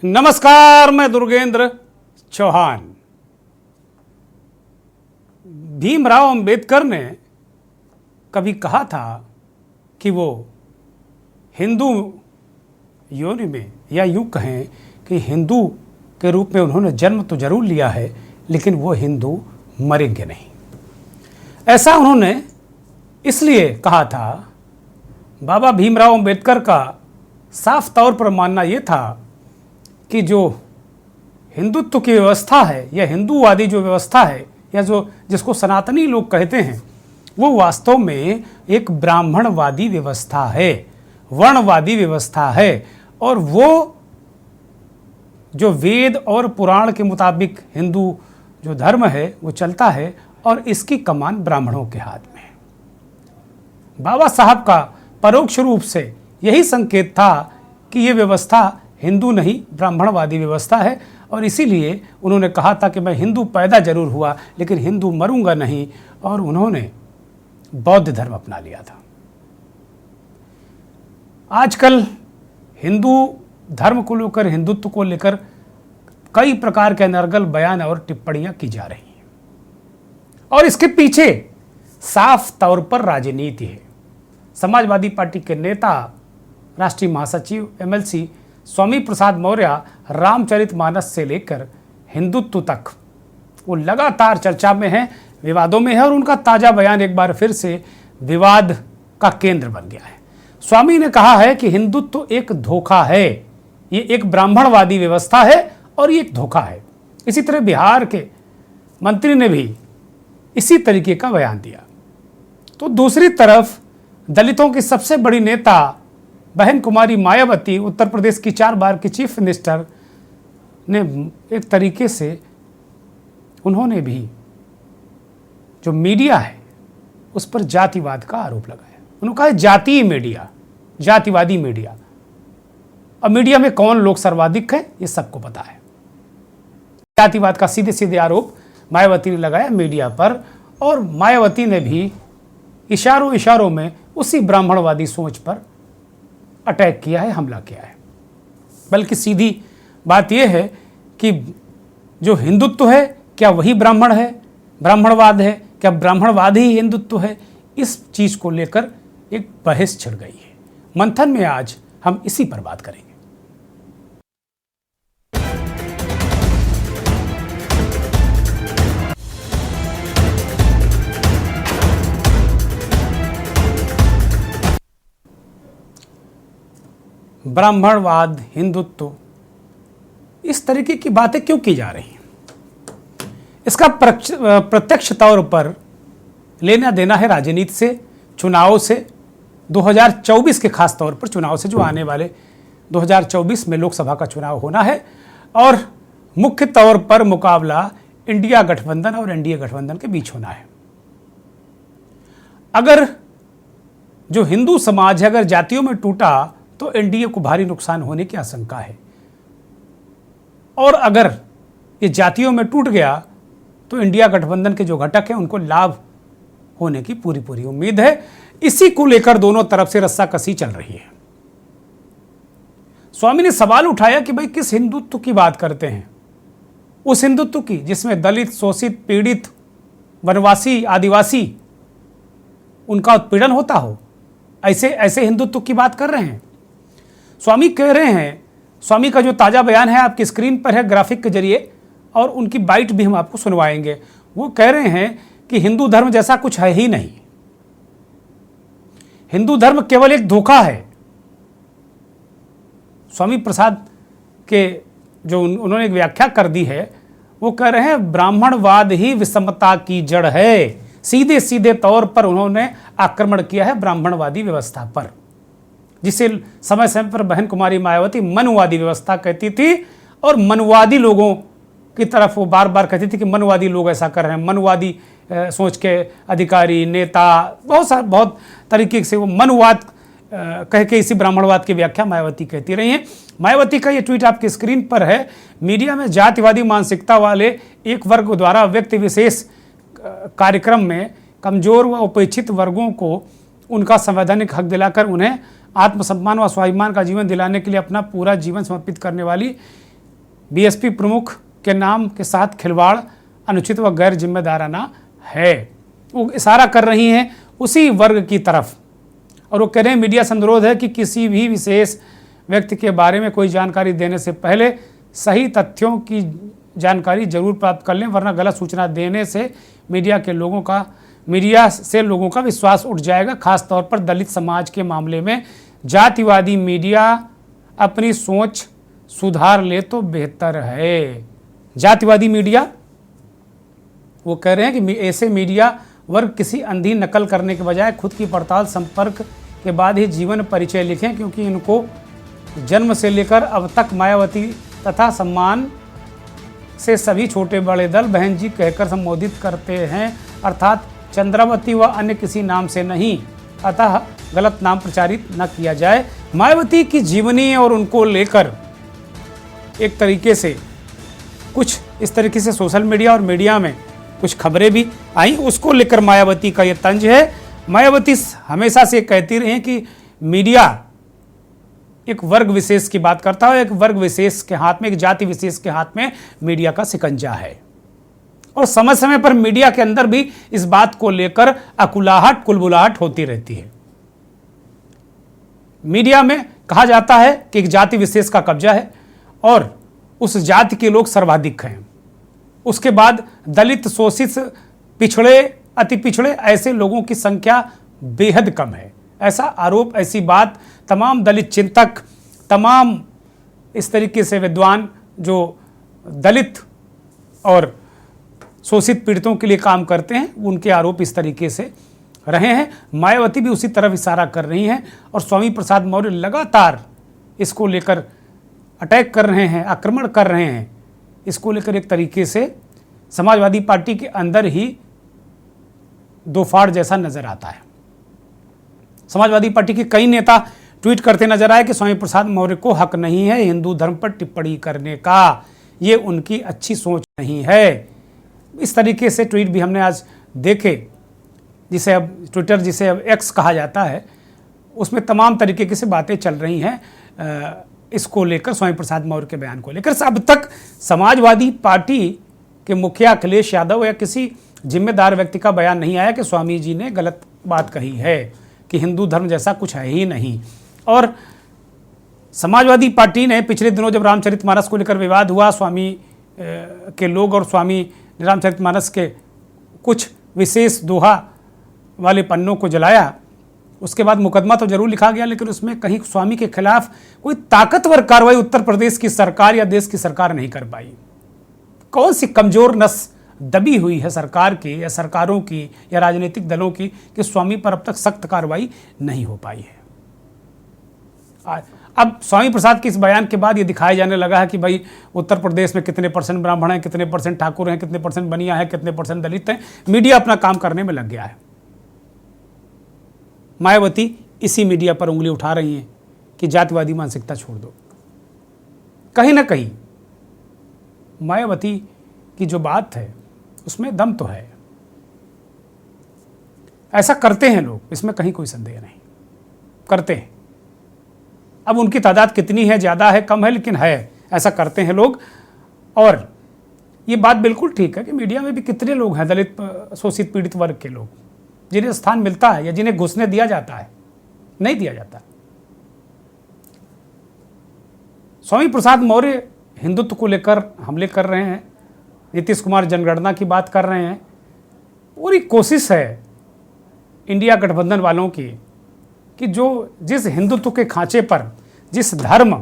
नमस्कार, मैं दुर्गेंद्र चौहान। भीमराव अंबेडकर ने कभी कहा था कि वो हिंदू योनि में, या यूँ कहें कि हिंदू के रूप में उन्होंने जन्म तो जरूर लिया है, लेकिन वो हिंदू मरेंगे नहीं। ऐसा उन्होंने इसलिए कहा था। बाबा भीमराव अंबेडकर का साफ तौर पर मानना ये था कि जो हिंदुत्व की व्यवस्था है, या हिंदूवादी जो व्यवस्था है, या जो जिसको सनातनी लोग कहते हैं, वो वास्तव में एक ब्राह्मणवादी व्यवस्था है, वर्णवादी व्यवस्था है। और वो जो वेद और पुराण के मुताबिक हिंदू जो धर्म है वो चलता है, और इसकी कमान ब्राह्मणों के हाथ में है। बाबा साहब का परोक्ष रूप से यही संकेत था कि ये व्यवस्था हिंदू नहीं, ब्राह्मणवादी व्यवस्था है। और इसीलिए उन्होंने कहा था कि मैं हिंदू पैदा जरूर हुआ, लेकिन हिंदू मरूंगा नहीं। और उन्होंने बौद्ध धर्म अपना लिया था। आजकल हिंदू धर्म को लेकर, हिंदुत्व को लेकर कई प्रकार के अनर्गल बयान और टिप्पणियां की जा रही हैं, और इसके पीछे साफ तौर पर राजनीति है। समाजवादी पार्टी के नेता, राष्ट्रीय महासचिव एमएलसी स्वामी प्रसाद मौर्य रामचरितमानस से लेकर हिंदुत्व तक वो लगातार चर्चा में है, विवादों में है, और उनका ताजा बयान एक बार फिर से विवाद का केंद्र बन गया है। स्वामी ने कहा है कि हिंदुत्व एक धोखा है, ये एक ब्राह्मणवादी व्यवस्था है और ये एक धोखा है। इसी तरह बिहार के मंत्री ने भी इसी तरीके का बयान दिया। तो दूसरी तरफ दलितों की सबसे बड़ी नेता बहन कुमारी मायावती, उत्तर प्रदेश की 4 बार की चीफ मिनिस्टर, ने एक तरीके से उन्होंने भी जो मीडिया है उस पर जातिवाद का आरोप लगाया। उन्होंने कहा जातीय मीडिया, जातिवादी मीडिया। अब मीडिया में कौन लोग सर्वाधिक हैं ये सबको पता है। जातिवाद का सीधे सीधे आरोप मायावती ने लगाया मीडिया पर, और मायावती ने भी इशारों में उसी ब्राह्मणवादी सोच पर अटैक किया है, हमला किया है। बल्कि सीधी बात यह है कि जो हिंदुत्व है, क्या वही ब्राह्मण है, ब्राह्मणवाद है, क्या ब्राह्मणवाद ही हिंदुत्व है? इस चीज को लेकर एक बहस छिड़ गई है। मंथन में आज हम इसी पर बात करेंगे। ब्राह्मणवाद, हिंदुत्व, इस तरीके की बातें क्यों की जा रही हैं? इसका प्रत्यक्ष तौर पर लेना देना है राजनीति से, चुनाव से, 2024 के खास तौर पर चुनाव से, जो आने वाले 2024 में लोकसभा का चुनाव होना है। और मुख्य तौर पर मुकाबला इंडिया गठबंधन और एनडीए गठबंधन के बीच होना है। अगर जो हिंदू समाज है, अगर जातियों में टूटा, तो एनडीए को भारी नुकसान होने की आशंका है। और अगर ये जातियों में टूट गया तो इंडिया गठबंधन के जो घटक हैं उनको लाभ होने की पूरी उम्मीद है। इसी को लेकर दोनों तरफ से रस्साकसी चल रही है। स्वामी ने सवाल उठाया कि भाई किस हिंदुत्व की बात करते हैं? उस हिंदुत्व की जिसमें दलित, शोषित, पीड़ित, वनवासी, आदिवासी, उनका उत्पीड़न होता हो, ऐसे हिंदुत्व की बात कर रहे हैं। स्वामी कह रहे हैं, स्वामी का जो ताज़ा बयान है आपकी स्क्रीन पर है ग्राफिक के जरिए, और उनकी बाइट भी हम आपको सुनवाएंगे। वो कह रहे हैं कि हिंदू धर्म जैसा कुछ है ही नहीं, हिंदू धर्म केवल एक धोखा है। स्वामी प्रसाद के जो उन्होंने एक व्याख्या कर दी है, वो कह रहे हैं ब्राह्मणवाद ही विषमता की जड़ है। सीधे सीधे तौर पर उन्होंने आक्रमण किया है ब्राह्मणवादी व्यवस्था पर, जिसे समय समय पर बहन कुमारी मायावती मनुवादी व्यवस्था कहती थी। और मनुवादी लोगों की तरफ वो बार बार कहती थी कि मनुवादी लोग ऐसा कर रहे हैं, मनुवादी सोच के अधिकारी, नेता, बहुत तरीके से वो मनुवाद कह के इसी ब्राह्मणवाद की व्याख्या मायावती कहती रही हैं। मायावती का ये ट्वीट आपकी स्क्रीन पर है। मीडिया में जातिवादी मानसिकता वाले एक वर्ग द्वारा व्यक्ति विशेष कार्यक्रम में कमजोर व उपेक्षित वर्गों को उनका संवैधानिक हक दिलाकर उन्हें आत्मसम्मान व स्वाभिमान का जीवन दिलाने के लिए अपना पूरा जीवन समर्पित करने वाली बीएसपी प्रमुख के नाम के साथ खिलवाड़ अनुचित व गैर जिम्मेदाराना है। वो इशारा कर रही हैं उसी वर्ग की तरफ, और वो कह रहे हैं मीडिया से अनुरोध है कि किसी भी विशेष व्यक्ति के बारे में कोई जानकारी देने से पहले सही तथ्यों की जानकारी जरूर प्राप्त कर लें, वरना गलत सूचना देने से मीडिया से लोगों का विश्वास उठ जाएगा। खासतौर पर दलित समाज के मामले में जातिवादी मीडिया अपनी सोच सुधार ले तो बेहतर है। जातिवादी मीडिया, वो कह रहे हैं कि ऐसे मीडिया वर्ग किसी अंधी नकल करने के बजाय खुद की पड़ताल संपर्क के बाद ही जीवन परिचय लिखें, क्योंकि इनको जन्म से लेकर अब तक मायावती तथा सम्मान से सभी छोटे बड़े दल बहन जी कहकर संबोधित करते हैं, अर्थात चंद्रावती व अन्य किसी नाम से नहीं। अतः गलत नाम प्रचारित न किया जाए। मायावती की जीवनी और उनको लेकर एक तरीके से कुछ इस तरीके से सोशल मीडिया और मीडिया में कुछ खबरें भी आई, उसको लेकर मायावती का ये तंज है। मायावती हमेशा से कहती रही कि मीडिया एक वर्ग विशेष की बात करता है, एक वर्ग विशेष के हाथ में, एक जाति विशेष के हाथ में मीडिया का शिकंजा है, और समय समय पर मीडिया के अंदर भी इस बात को लेकर अकुलाहट कुलबुलाहट होती रहती है। मीडिया में कहा जाता है कि एक जाति विशेष का कब्जा है और उस जाति के लोग सर्वाधिक हैं, उसके बाद दलित, शोषित, पिछड़े, अति पिछड़े ऐसे लोगों की संख्या बेहद कम है। ऐसा आरोप, ऐसी बात तमाम दलित चिंतक, तमाम इस तरीके से विद्वान जो दलित और शोषित पीड़ितों के लिए काम करते हैं, उनके आरोप इस तरीके से रहे हैं। मायावती भी उसी तरफ इशारा कर रही हैं, और स्वामी प्रसाद मौर्य लगातार इसको लेकर अटैक कर रहे हैं, आक्रमण कर रहे हैं। इसको लेकर एक तरीके से समाजवादी पार्टी के अंदर ही दो फाड़ जैसा नजर आता है। समाजवादी पार्टी के कई नेता ट्वीट करते नजर आए कि स्वामी प्रसाद मौर्य को हक नहीं है हिंदू धर्म पर टिप्पणी करने का, ये उनकी अच्छी सोच नहीं है। इस तरीके से ट्वीट भी हमने आज देखे, जिसे अब ट्विटर, जिसे अब एक्स कहा जाता है, उसमें तमाम तरीके से बातें चल रही हैं इसको लेकर, स्वामी प्रसाद मौर्य के बयान को लेकर। अब तक समाजवादी पार्टी के मुखिया अखिलेश यादव या किसी जिम्मेदार व्यक्ति का बयान नहीं आया कि स्वामी जी ने गलत बात कही है, कि हिंदू धर्म जैसा कुछ है ही नहीं। और समाजवादी पार्टी ने पिछले दिनों जब रामचरितमानस को लेकर विवाद हुआ, स्वामी के लोग और स्वामी रामचरितमानस के कुछ विशेष दोहा वाले पन्नों को जलाया, उसके बाद मुकदमा तो जरूर लिखा गया, लेकिन उसमें कहीं स्वामी के खिलाफ कोई ताकतवर कार्रवाई उत्तर प्रदेश की सरकार या देश की सरकार नहीं कर पाई। कौन सी कमजोर नस दबी हुई है सरकार की या सरकारों की या राजनीतिक दलों की कि स्वामी पर अब तक सख्त कार्रवाई नहीं हो पाई है। अब स्वामी प्रसाद के इस बयान के बाद ये दिखाया जाने लगा है कि भाई उत्तर प्रदेश में कितने % ब्राह्मण हैं, कितने % ठाकुर हैं, कितने % बनिया हैं, कितने % दलित हैं। मीडिया अपना काम करने में लग गया है। मायावती इसी मीडिया पर उंगली उठा रही हैं कि जातिवादी मानसिकता छोड़ दो। कहीं ना कहीं मायावती की जो बात है उसमें दम तो है, ऐसा करते हैं लोग, इसमें कहीं कोई संदेह नहीं, करते हैं। अब उनकी तादाद कितनी है, ज़्यादा है, कम है, लेकिन है, ऐसा करते हैं लोग। और ये बात बिल्कुल ठीक है कि मीडिया में भी कितने लोग हैं दलित, शोषित, पीड़ित वर्ग के लोग, जिन्हें स्थान मिलता है या जिन्हें घुसने दिया जाता है, नहीं दिया जाता। स्वामी प्रसाद मौर्य हिंदुत्व को लेकर हमले कर रहे हैं, नीतीश कुमार जनगणना की बात कर रहे हैं। पूरी कोशिश है इंडिया गठबंधन वालों की कि जो जिस हिंदुत्व के खांचे पर, जिस धर्म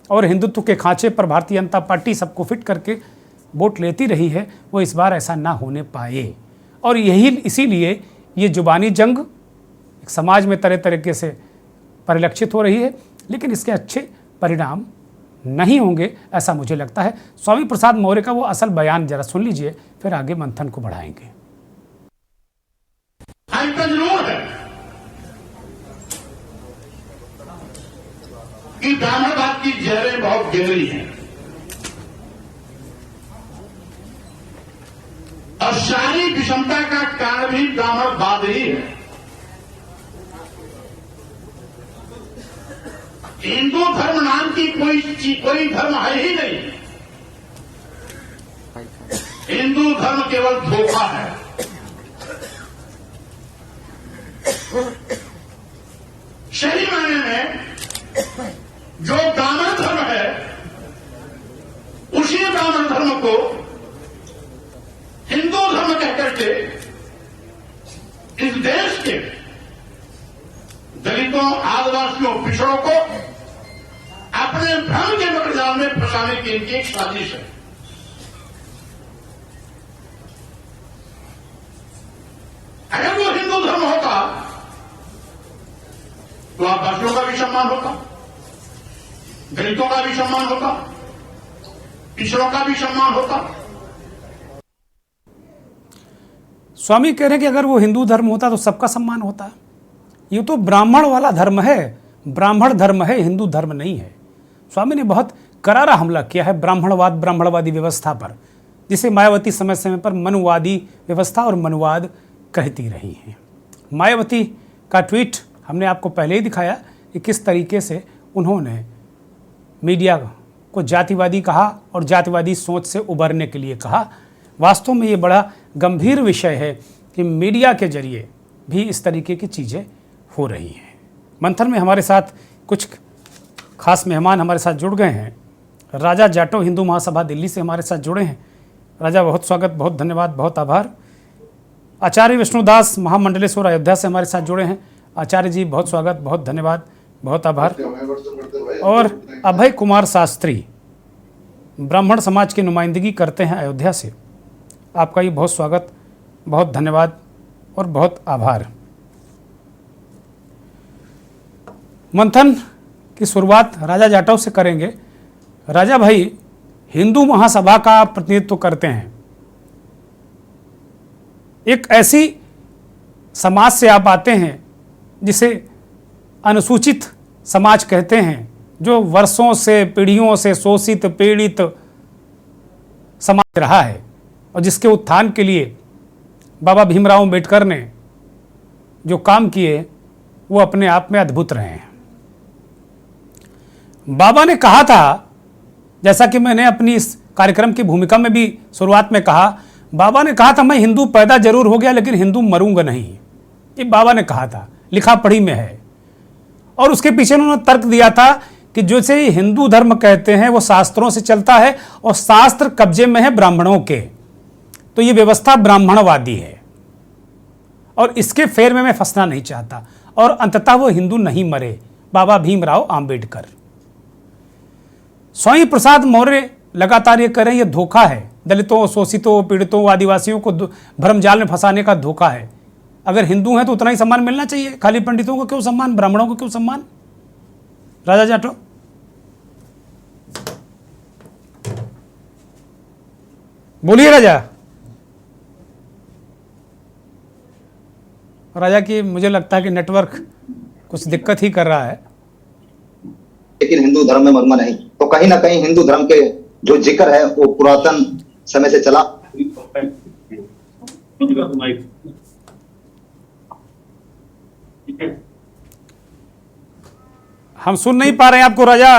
और हिंदुत्व के खांचे पर भारतीय जनता पार्टी सबको फिट करके वोट लेती रही है, वो इस बार ऐसा ना होने पाए। और इसीलिए ये जुबानी जंग समाज में तरह तरीके से परिलक्षित हो रही है, लेकिन इसके अच्छे परिणाम नहीं होंगे, ऐसा मुझे लगता है। स्वामी प्रसाद मौर्य का वो असल बयान जरा सुन लीजिए, फिर आगे मंथन को बढ़ाएंगे। जरूर है कि ब्राह्मणवाद की जहरें बहुत गहरी हैं और सारी विषमता का कारण भी ब्राह्मणवाद ही है। हिंदू धर्म नाम की कोई धर्म है ही नहीं। हिंदू धर्म केवल धोखा है। सही मायने में जो ब्राह्मण धर्म है, उसी ब्राह्मण धर्म को हिंदू धर्म कहकर के इस देश के दलितों, आदिवासियों, पिछड़ों को अपने भ्रम के मकड़जाल में फंसाने की इनकी एक साजिश है। अगर वो हिंदू धर्म होता तो आदिवासियों का भी सम्मान होता, दलितों का भी सम्मान होता, पिछड़ों का भी सम्मान होता। स्वामी कह रहे हैं कि अगर वो हिंदू धर्म होता तो सबका सम्मान होता। ये तो ब्राह्मण वाला धर्म है, ब्राह्मण धर्म है, हिंदू धर्म नहीं है। स्वामी ने बहुत करारा हमला किया है ब्राह्मणवाद, ब्राह्मणवादी व्यवस्था पर, जिसे मायावती समय समय पर मनुवादी व्यवस्था और मनुवाद कहती रही हैं। मायावती का ट्वीट हमने आपको पहले ही दिखाया कि किस तरीके से उन्होंने मीडिया को जातिवादी कहा और जातिवादी सोच से उबरने के लिए कहा। वास्तव में ये बड़ा गंभीर विषय है कि मीडिया के जरिए भी इस तरीके की चीज़ें हो रही हैं। मंथन में हमारे साथ कुछ खास मेहमान हमारे साथ जुड़ गए हैं। राजा जाटव हिंदू महासभा दिल्ली से हमारे साथ जुड़े हैं। राजा, बहुत स्वागत, बहुत धन्यवाद, बहुत आभार। आचार्य विष्णुदास महामंडलेश्वर अयोध्या से हमारे साथ जुड़े हैं। आचार्य जी, बहुत स्वागत, बहुत धन्यवाद, बहुत आभार। और अभय कुमार शास्त्री ब्राह्मण समाज की नुमाइंदगी करते हैं अयोध्या से, आपका ही बहुत स्वागत, बहुत धन्यवाद और बहुत आभार। मंथन की शुरुआत राजा जाटव से करेंगे। राजा भाई, हिंदू महासभा का प्रतिनिधित्व करते हैं, एक ऐसी समाज से आप आते हैं जिसे अनुसूचित समाज कहते हैं, जो वर्षों से, पीढ़ियों से शोषित, पीड़ित समाज रहा है और जिसके उत्थान के लिए बाबा भीमराव अम्बेडकर ने जो काम किए वो अपने आप में अद्भुत रहे हैं। बाबा ने कहा था, जैसा कि मैंने अपनी इस कार्यक्रम की भूमिका में भी शुरुआत में कहा, बाबा ने कहा था मैं हिंदू पैदा जरूर हो गया लेकिन हिंदू मरूंगा नहीं। ये बाबा ने कहा था, लिखा पढ़ी में है। और उसके पीछे उन्होंने तर्क दिया था कि जैसे हिंदू धर्म कहते हैं वो शास्त्रों से चलता है और शास्त्र कब्जे में है ब्राह्मणों के, तो ये व्यवस्था ब्राह्मणवादी है और इसके फेर में मैं फंसना नहीं चाहता। और अंततः वो हिंदू नहीं मरे, बाबा भीमराव आम्बेडकर। स्वामी प्रसाद मौर्य लगातार ये कह रहे हैं, ये धोखा है, दलितों, शोषितों, पीड़ितों, आदिवासियों को भ्रमजाल में फंसाने का धोखा है। अगर हिंदू हैं तो उतना ही सम्मान मिलना चाहिए, खाली पंडितों को क्यों सम्मान, ब्राह्मणों को क्यों सम्मान? राजा जाटव, बोलिए राजा। राजा की मुझे लगता है कि नेटवर्क कुछ दिक्कत ही कर रहा है। लेकिन हिंदू धर्म में मरना नहीं, तो कहीं ना कहीं हिंदू धर्म के जो जिक्र है वो पुरातन समय से चला। हम सुन नहीं पा रहे हैं आपको राजा,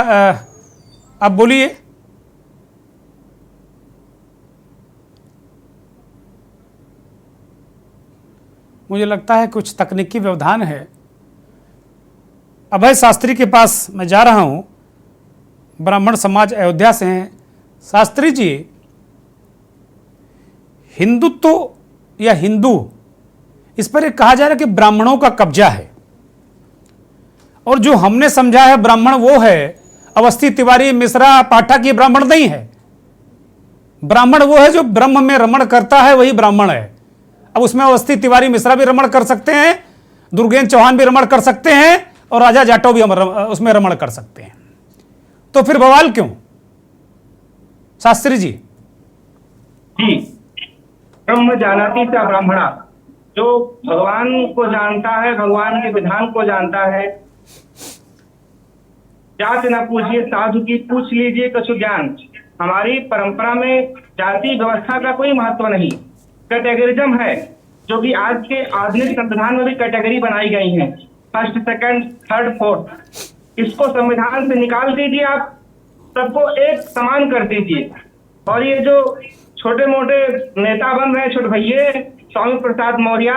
आप बोलिए। मुझे लगता है कुछ तकनीकी व्यवधान है। अभय शास्त्री के पास मैं जा रहा हूं, ब्राह्मण समाज अयोध्या से हैं। शास्त्री जी, हिंदुत्व या हिंदू, इस पर एक कहा जा रहा है कि ब्राह्मणों का कब्जा है, और जो हमने समझा है ब्राह्मण वो है अवस्थी, तिवारी, मिश्रा, पाठक, ये ब्राह्मण नहीं है। ब्राह्मण वो है जो ब्रह्म में रमण करता है, वही ब्राह्मण है। अब उसमें अवस्थी, तिवारी, मिश्रा भी रमण कर सकते हैं, दुर्गेन चौहान भी रमण कर सकते हैं, और राजा जाटव भी उसमें रमण कर सकते हैं। तो फिर बवाल क्यों? शास्त्री जी। ब्रह्म जानाति च ब्राह्मणा, जो भगवान को जानता है, भगवान के विधान को जानता है, जाति न पूछिए साधु की, पूछ लीजिए कछु ज्ञान। हमारी परंपरा में जाति व्यवस्था का कोई महत्व नहीं, कैटेगरिज्म है, जो कि आज के आधुनिक संविधान में भी कैटेगरी बनाई गई है, फर्स्ट, सेकंड, थर्ड, फोर्थ। इसको संविधान से निकाल दीजिए, आप सबको एक समान कर दीजिए। और ये जो छोटे मोटे नेता बन रहे हैं, छोटे भैये स्वामी प्रसाद मौर्य,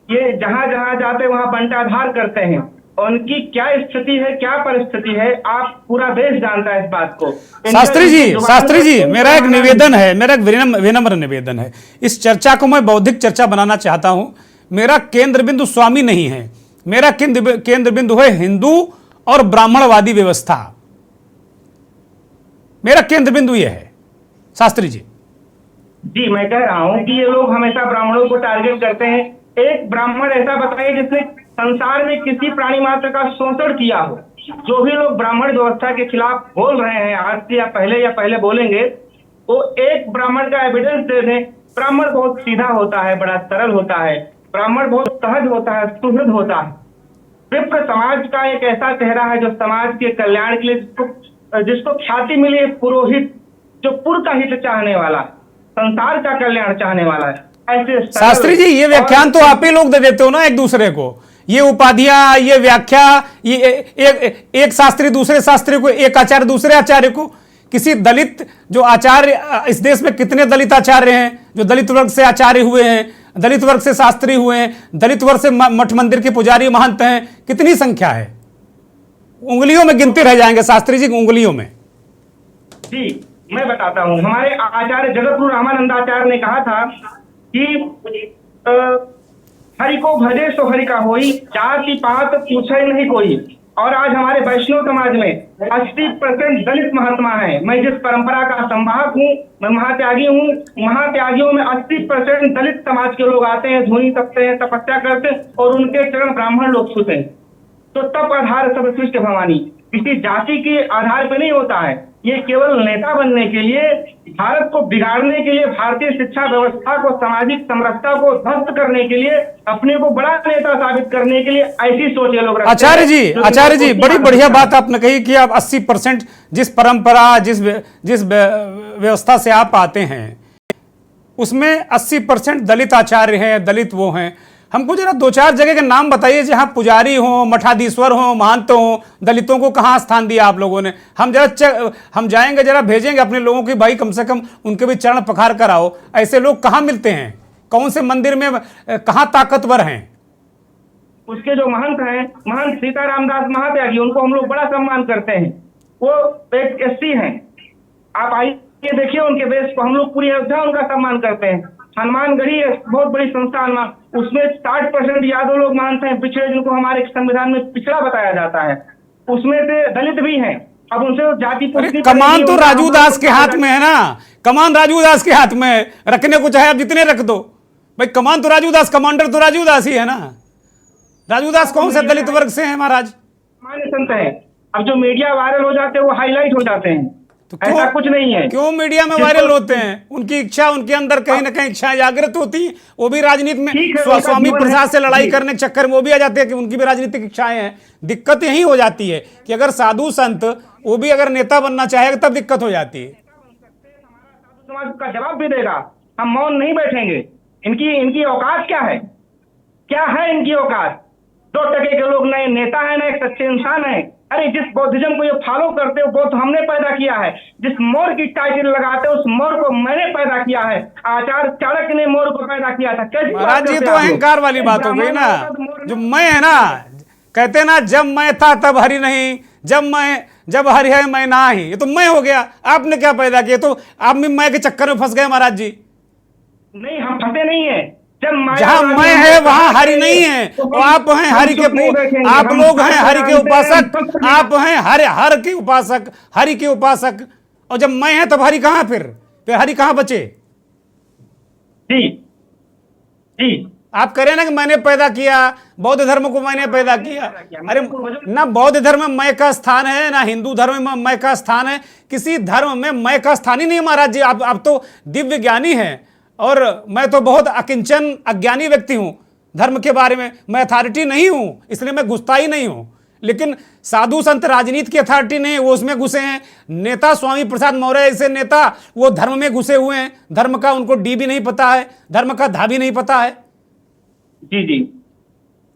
ये जहां जहां जाते वहां बंटाधार करते हैं। और उनकी क्या स्थिति है, क्या परिस्थिति है, आप पूरा देश जानता है इस बात को। शास्त्री जी, मेरा एक निवेदन है, मेरा एक विनम्र निवेदन है। इस चर्चा को मैं बौद्धिक चर्चा बनाना चाहता हूं। मेरा केंद्र बिंदु स्वामी नहीं है, मेरा केंद्र बिंदु है हिंदू और ब्राह्मणवादी व्यवस्था। मेरा केंद्र बिंदु यह है शास्त्री जी। जी, मैं कह रहा हूं कि ये लोग हमेशा ब्राह्मणों को टारगेट करते हैं। एक ब्राह्मण ऐसा बताइए जिसने संसार में किसी प्राणी मात्र का शोषण किया हो। जो भी लोग ब्राह्मण व्यवस्था के खिलाफ बोल रहे हैं आज से या पहले बोलेंगे, वो एक ब्राह्मण का एविडेंस दे दें। ब्राह्मण बहुत सीधा होता है, बड़ा सरल होता है, ब्राह्मण बहुत सहज होता है, सुहृद होता है। विप्र समाज का एक ऐसा चेहरा है जो समाज के कल्याण के लिए जिसको ख्याति मिली है, पुरोहित, जो पुर का हित चाहने वाला, संसार का कल्याण चाहने वाला है। ऐसे शास्त्री जी, ये व्याख्यान तो आप ही लोग दे देते हो ना एक दूसरे को, ये उपाधियां, ये व्याख्या, ये एक शास्त्री दूसरे शास्त्री को, एक आचार्य दूसरे आचार्य को। किसी दलित जो आचार्य, इस देश में कितने दलित आचार्य हैं जो दलित वर्ग से आचार्य हुए हैं, दलित वर्ग से शास्त्री हुए हैं, दलित वर्ग से मठ मंदिर के पुजारी महंत हैं, कितनी संख्या है? उंगलियों में गिनते रह जाएंगे शास्त्री जी, उंगलियों में। जी, मैं बताता हूँ। हमारे आचार्य जगतगुरु रामानंदाचार्य ने कहा था कि हरि को भजे सो हरि का होई, जाति पात पूछे नहीं कोई। और आज हमारे वैष्णव समाज में 80% दलित महात्मा हैं। मैं जिस परंपरा का संवाहक हूँ, मैं महात्यागी हूँ। महात्यागियों में 80% दलित समाज के लोग आते हैं, धुनी तपते हैं, तपस्या करते हैं और उनके चरण ब्राह्मण लोग छूते हैं। तो तप आधार सर्वश्रेष्ठ भवानी किसी जाति के आधार पर नहीं होता है। ये केवल नेता बनने के लिए, भारत को बिगाड़ने के लिए, भारतीय शिक्षा व्यवस्था को, सामाजिक समरसता को ध्वस्त करने के लिए, अपने को बड़ा नेता साबित करने के लिए ऐसी सोच ये लोग रखते हैं। आचार्य जी, बड़ी बढ़िया बात आपने कही कि आप 80% जिस परंपरा, जिस व्यवस्था से आप आते हैं उसमें 80% दलित आचार्य हैं, दलित वो हैं। हमको जरा 2-4 जगह के नाम बताइए जहां पुजारी हो, मठाधीश्वर हो, महंत हो, दलितों को कहां स्थान दिया आप लोगों ने। हम जाएंगे, जरा भेजेंगे अपने लोगों की, भाई कम से कम उनके भी चरण पखार कर आओ। ऐसे लोग कहां मिलते हैं, कौन से मंदिर में, कहां ताकतवर हैं? उसके जो महंत हैं, महंत सीताराम दास महात्यागी, उनको हम लोग बड़ा सम्मान करते हैं। वो एक एससी हैं। आप आइए देखिए उनके देश को, हम लोग पूरी अयोध्या उनका सम्मान करते हैं। हनुमानगढ़ी बहुत बड़ी संस्थान, उसमें 60% यादव लोग मानते हैं, पिछड़े, जिनको हमारे संविधान में पिछड़ा बताया जाता है। उसमें से दलित भी हैं। अब उनसे जाति कमान तो राजू दास के हाथ में है ना, कमान राजू दास के हाथ में, रखने को चाहे आप जितने रख दो भाई। कमान तो राजू दास, कमांडर तो राजू दास ही है ना। राजू दास कौन से दलित वर्ग से है महाराज? मान्य संत है। अब जो मीडिया वायरल हो जाते हैं वो हाईलाइट हो जाते हैं, तो ऐसा कुछ नहीं है। क्यों मीडिया में वायरल होते हैं? उनकी इच्छा, उनके अंदर कहीं ना कहीं इच्छा जागृत होती, वो भी राजनीति में स्वामी प्रसाद से लड़ाई करने के चक्कर में वो भी आ जाते हैं कि उनकी भी राजनीतिक इच्छाएं हैं। दिक्कत यही हो जाती है कि अगर साधु संत वो भी अगर नेता बनना चाहेगा तब दिक्कत हो जाती है। साधु समाज का जवाब भी देगा, हम मौन नहीं बैठेंगे। इनकी औकात क्या है? क्या है इनकी औकात? 2 टके के लोग नए नेता है ना, एक सच्चे इंसान है। अरे जिस बौद्धिज्म को ये फॉलो करते हो वो तो हमने पैदा किया है। जिस मोर की टाइटल लगाते हो उस मोर को मैंने पैदा किया है। आचार्य चाणक्य ने मोर को पैदा किया था। महाराज जी, तो अहंकार वाली बात हो गई ना। जो मैं है ना, कहते ना, जब मैं था तब हरि नहीं, जब हरि है मैं ना ही। ये तो मैं हो गया। आपने क्या पैदा किया? तो आप भी मैं के चक्कर में फंस गए महाराज जी। नहीं, हम फंसे नहीं है। जहां मैं है वहां हरि नहीं है। तो आप हैं हरि के, आप लोग हैं हरि के उपासक, आप हैं हर के उपासक, हरि के उपासक। और जब मैं है तब हरि कहां? फिर हरि कहां बचे? जी जी, आप करें ना कि मैंने पैदा किया, बौद्ध धर्म को मैंने पैदा किया। अरे ना बौद्ध धर्म में मैं का स्थान है, ना हिंदू धर्म में मैं का स्थान है। किसी धर्म में मैं का स्थान ही नहीं महाराज जी। आप तो दिव्य ज्ञानी हैं और मैं तो बहुत अकिंचन अज्ञानी व्यक्ति हूं धर्म के बारे में। मैं अथॉरिटी नहीं हूं, इसलिए मैं घुसता ही नहीं हूं। लेकिन साधु संत राजनीति की अथॉरिटी नहीं, वो उसमें घुसे हैं। नेता स्वामी प्रसाद मौर्य ऐसे नेता वो धर्म में घुसे हुए हैं। धर्म का उनको डी भी नहीं पता है, धर्म का धा भी नहीं पता है। जी जी,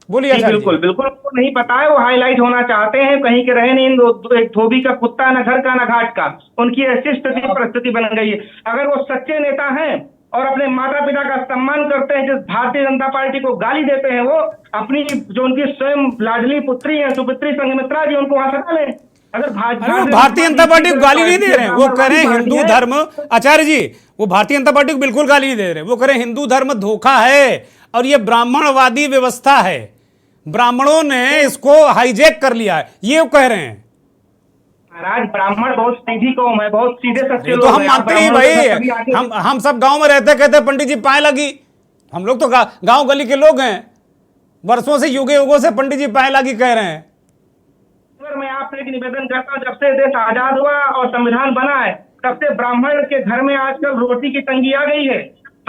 बोलिए जी, सर जी। बिल्कुल बिल्कुल, उनको नहीं पता है, वो हाईलाइट होना चाहते हैं, कहीं के रहे नहीं, एक धोबी का कुत्ता, न घर का न घाट का, उनकी ऐसी स्थिति परिस्थिति बन गई है। अगर वो सच्चे नेता हैं और अपने माता पिता का सम्मान करते हैं, जिस भारतीय जनता पार्टी को गाली देते हैं, वो अपनी जो उनकी स्वयं लाडली पुत्री है सुपुत्री संघमित्रा जी, उनको वहां सटा लें। अगर अरे वो भारतीय जनता पार्टी को गाली नहीं दे रहे हैं, वो कह रहे हैं हिंदू धर्म, आचार्य जी वो भारतीय जनता पार्टी को बिल्कुल गाली नहीं दे रहे, वो कह रहे हैं हिंदू धर्म धोखा है और ये ब्राह्मणवादी व्यवस्था है, ब्राह्मणों ने इसको हाईजैक कर लिया है, ये वो कह रहे हैं। महाराज ब्राह्मण बहुत सीधी कौम है, बहुत सीधे सच्चे ये लोग तो हम हैं। मानते ही भाई, हम सब गांव में रहते कहते पंडित जी पाए लगी, हम लोग तो गांव गली के लोग हैं, वर्षों से युगे युगों से पंडित जी पाए लगी कह रहे हैं। मैं आपसे एक निवेदन करता हूँ, जब से देश आजाद हुआ और संविधान बना है, तब से ब्राह्मण के घर में आजकल रोटी की तंगी आ गई है।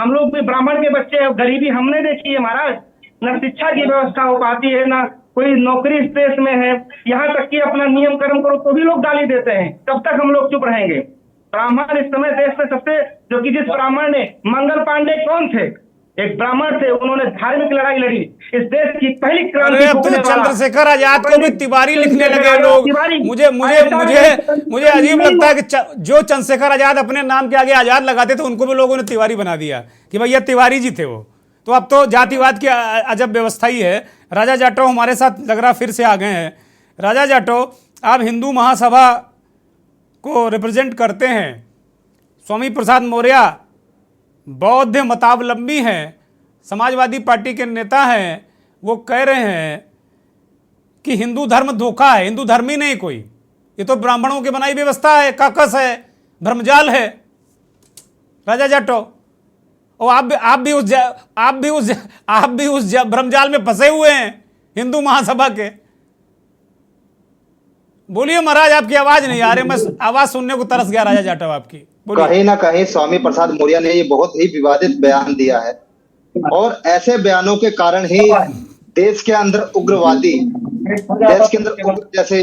हम लोग भी ब्राह्मण के बच्चे हैं, गरीबी हमने देखी है महाराज, न शिक्षा की व्यवस्था हो पाती है, न कोई नौकरी इस देश में है, यहाँ तक कि अपना नियम कर्म करो तो भी लोग गाली देते हैं। कब तक हम लोग चुप रहेंगे? ब्राह्मण इस समय देश में सबसे, जो कि जिस ब्राह्मण ने, मंगल पांडे कौन थे? एक ब्राह्मण थे, उन्होंने धार्मिक लड़ाई लड़ी, इस देश की पहली क्रांति। अब तो चंद्रशेखर आजाद को भी तिवारी लिखने लगे लोग। मुझे मुझे मुझे मुझे अजीब लगता है कि जो चंद्रशेखर आजाद अपने नाम के आगे आजाद लगाते थे, उनको भी लोगों ने तिवारी बना दिया कि भैया तिवारी जी थे वो। तो अब तो जातिवाद की अजब व्यवस्था ही है। राजा जाटव हमारे साथ लग रहा फिर से आ गए हैं। राजा जाटव, आप हिंदू महासभा को रिप्रेजेंट करते हैं, स्वामी प्रसाद मौर्य बौद्ध मतावलंबी हैं, समाजवादी पार्टी के नेता हैं, वो कह रहे हैं कि हिंदू धर्म धोखा है, हिंदू धर्म ही नहीं कोई, ये तो ब्राह्मणों की बनाई व्यवस्था है, काकस है, भ्रमजाल है। राजा जाटव, और आप भी उस भ्रमजाल में फंसे हुए हैं हिंदू महासभा के। बोलिए महाराज, आपकी आवाज नहीं आ रही, मैं आवाज सुनने को तरस गया राजा जाटव आपकी। कहीं ना कहीं स्वामी प्रसाद मौर्य ने ये बहुत ही विवादित बयान दिया है, और ऐसे बयानों के कारण ही देश के अंदर उग्रवादी, देश के अंदर उग्र, जैसे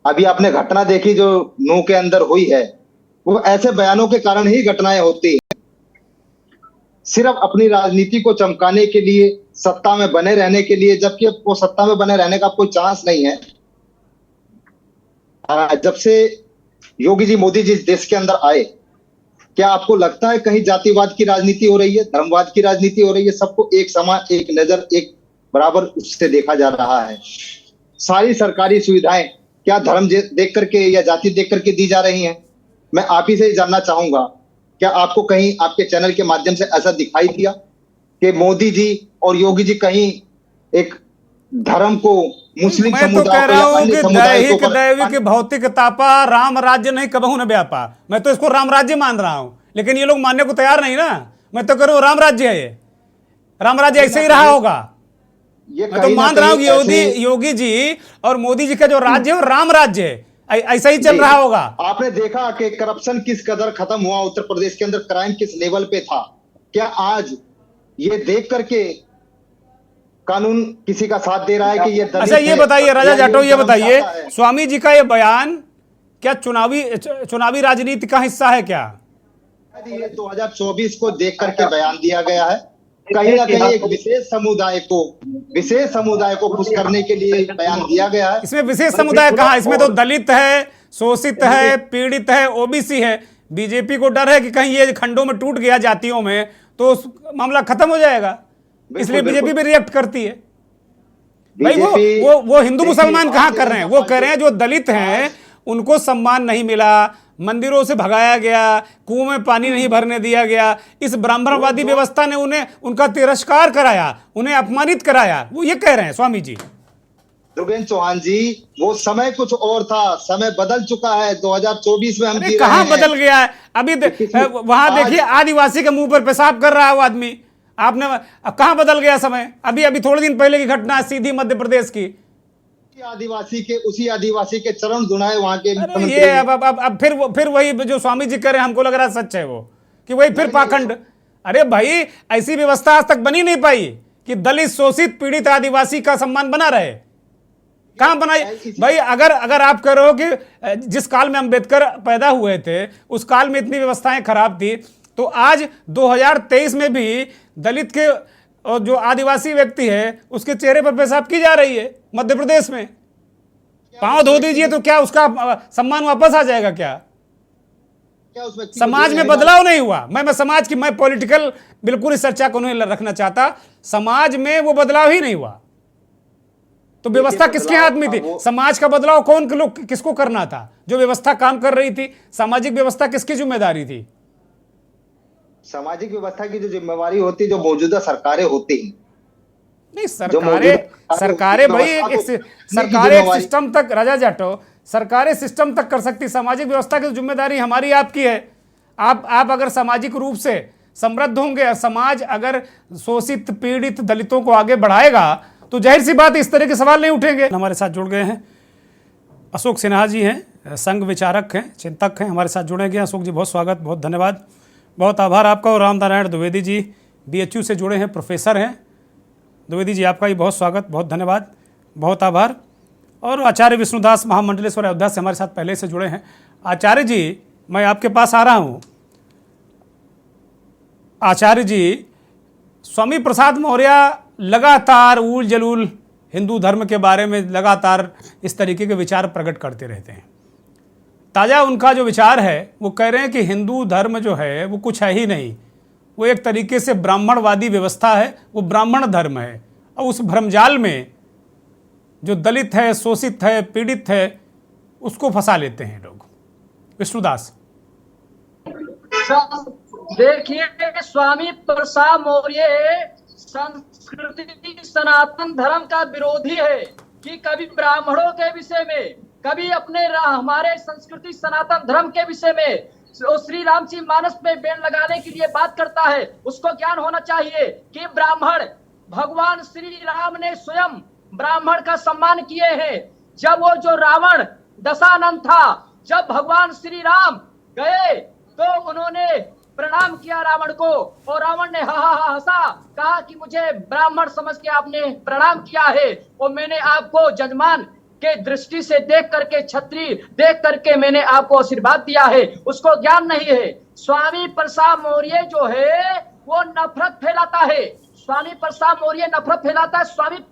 अभी आपने घटना देखी जो नूह के अंदर हुई है, वो ऐसे बयानों के कारण ही घटनाएं होती है। सिर्फ अपनी राजनीति को चमकाने के लिए, सत्ता में बने रहने के लिए, जबकि वो सत्ता में बने रहने का कोई चांस नहीं है। जब से योगी जी, मोदी जी देश के अंदर आए, क्या आपको लगता है कहीं जातिवाद की राजनीति हो रही है, धर्मवाद की राजनीति हो रही है? सबको एक समान, एक नजर, एक बराबर उससे देखा जा रहा है। सारी सरकारी सुविधाएं क्या धर्म देख करके या जाति देख करके दी जा रही हैं? मैं आप ही से जानना चाहूंगा, क्या आपको कहीं आपके चैनल के माध्यम से ऐसा दिखाई दिया कि मोदी जी और योगी जी कहीं एक धर्म को, मुस्लिम मैं तो कह रहा हूं कि दैहिक दैविक भौतिक तापा राम राज्य नहीं कबहू न व्यापा, मैं तो इसको राम राज्य मान रहा हूं, लेकिन ये लोग मानने को तैयार नहीं ना। मैं तो कह रहा हूं राम राज्य है, ये राम राज्य ऐसे ही रहा होगा। मैं तो मान रहा हूं कि योगी जी और मोदी जी का जो राज्य है वो राम राज्य है, ऐसा ही चल रहा होगा। आपने देखा कि करप्शन किस कदर खत्म हुआ उत्तर प्रदेश के अंदर, क्राइम किस लेवल पे था। क्या आज ये देख करके कानून किसी का साथ दे रहा है कि ये? अच्छा ये बताइए राजा जाटव, ये बताइए स्वामी जी का ये बयान क्या चुनावी राजनीति का हिस्सा है क्या? ये 2024 को देख करके बयान दिया गया है, कहीं ना कहीं एक विशेष समुदाय को खुश करने के लिए बयान दिया गया है। इसमें विशेष समुदाय कहाँ? इसमें तो दलित है, शोषित है, पीड़ित है, ओबीसी है। बीजेपी को डर है कि कहीं ये खंडों में टूट गया जातियों में तो मामला खत्म हो जाएगा, इसलिए बीजेपी भी रिएक्ट करती है। भाई वो हिंदू मुसलमान कहाँ कर रहे हैं? वो कह रहे हैं जो दलित हैं उनको सम्मान नहीं मिला, मंदिरों से भगाया गया, कुओं में पानी नहीं भरने दिया गया, इस ब्राह्मणवादी व्यवस्था ने उनका तिरस्कार कराया, उन्हें अपमानित कराया, वो ये कह रहे हैं स्वामी जी। ध्रुवेंद्र चौहान जी, वो समय कुछ और था, समय बदल चुका है। 2024 में हम जी कहाँ बदल गया है? अभी वहां देखिए आदिवासी के मुंह पर पेशाब कर रहा है वो आदमी। आपने कहाँ बदल गया समय? अभी थोड़े दिन पहले की घटना है सीधी मध्य प्रदेश की, उसी आदिवासी के चरण धुनाए वहां के। ये अब फिर वही जो स्वामी जी कह रहे हैं, हमको लग रहा है सच है वो, कि वही फिर पाखंड। अरे भाई ऐसी व्यवस्था आज तक बनी नहीं पाई कि दलित, शोषित, पीड़ित आदिवासी का सम्मान बना रहे। कहां बनाई भाई? अगर आप कह रहे हो कि जिस काल में अम्बेडकर पैदा हुए थे उस काल में इतनी व्यवस्थाएं खराब थी, तो आज 2023 में भी दलित के और जो आदिवासी व्यक्ति है उसके चेहरे पर पेशाब की जा रही है मध्य प्रदेश में। पांव धो दीजिए तो क्या उसका सम्मान वापस आ जाएगा? क्या क्या उस व्यक्ति को समाज जेल में है? बदलाव नहीं हुआ? मैं समाज की, मैं पॉलिटिकल बिल्कुल इस चर्चा को नहीं रखना चाहता। समाज में वो बदलाव ही नहीं हुआ तो व्यवस्था किसके हाथ में थी? समाज का बदलाव कौन लोग किसको करना था? जो व्यवस्था काम कर रही थी, सामाजिक व्यवस्था किसकी जिम्मेदारी थी? सामाजिक व्यवस्था की जो जिम्मेवारी होती है, जो मौजूदा सरकारें होती हैं, नहीं, मौजूदा सरकारें भाई व्यवस्था को सरकारें एक जिम्मेवारी- सिस्टम तक, राजा जाटो, सरकारें सिस्टम तक कर सकती। सामाजिक व्यवस्था की जिम्मेदारी हमारी आपकी है। आप अगर सामाजिक रूप से समृद्ध होंगे, समाज अगर शोषित पीड़ित दलितों को आगे बढ़ाएगा तो जाहिर सी बात इस तरह के सवाल नहीं उठेंगे। हमारे साथ जुड़ गए हैं अशोक सिन्हा जी, हैं संघ विचारक हैं, चिंतक हैं, हमारे साथ जुड़े गए। अशोक जी बहुत स्वागत, बहुत धन्यवाद, बहुत आभार आपका। और रामनारायण द्विवेदी जी BHU से जुड़े हैं, प्रोफेसर हैं। द्विवेदी जी आपका भी बहुत स्वागत, बहुत धन्यवाद, बहुत आभार। और आचार्य विष्णुदास महामंडलेश्वर अयोध्या से हमारे साथ पहले से जुड़े हैं। आचार्य जी मैं आपके पास आ रहा हूँ। आचार्य जी, स्वामी प्रसाद मौर्य लगातार उल जलूल हिंदू धर्म के बारे में लगातार इस तरीके के विचार प्रकट करते रहते हैं। ताज़ा उनका जो विचार है वो कह रहे हैं कि हिंदू धर्म जो है वो कुछ है ही नहीं, वो एक तरीके से ब्राह्मणवादी व्यवस्था है, वो ब्राह्मण धर्म है। और उस भ्रमजाल में जो दलित है, शोषित है, पीड़ित है, उसको फंसा लेते हैं लोग। विष्णुदास, देखिए, स्वामी प्रसाद मौर्य संस्कृति सनातन धर्म का विरोधी है कि कभी ब्राह्मणों के विषय में, कभी अपने हमारे संस्कृति सनातन धर्म के विषय में श्री राम जी मानस में बैन लगाने के लिए बात करता है। उसको ज्ञान होना चाहिए कि ब्राह्मण, भगवान श्री राम ने स्वयं ब्राह्मण का सम्मान किए हैं। जब वो जो रावण दशानन था, जब भगवान श्री राम गए तो उन्होंने प्रणाम किया रावण को, और रावण ने हा हंसा, कहा कि मुझे ब्राह्मण समझ के आपने प्रणाम किया है, और मैंने आपको जजमान के दृष्टि से देख करके, छत्री देख करके मैंने आपको आशीर्वाद दिया है। उसको ज्ञान नहीं है। स्वामी प्रसाद मौर्य जो है वो नफरत फैलाता है। स्वामी प्रसाद मौर्य नफरत फैलाता है। स्वामी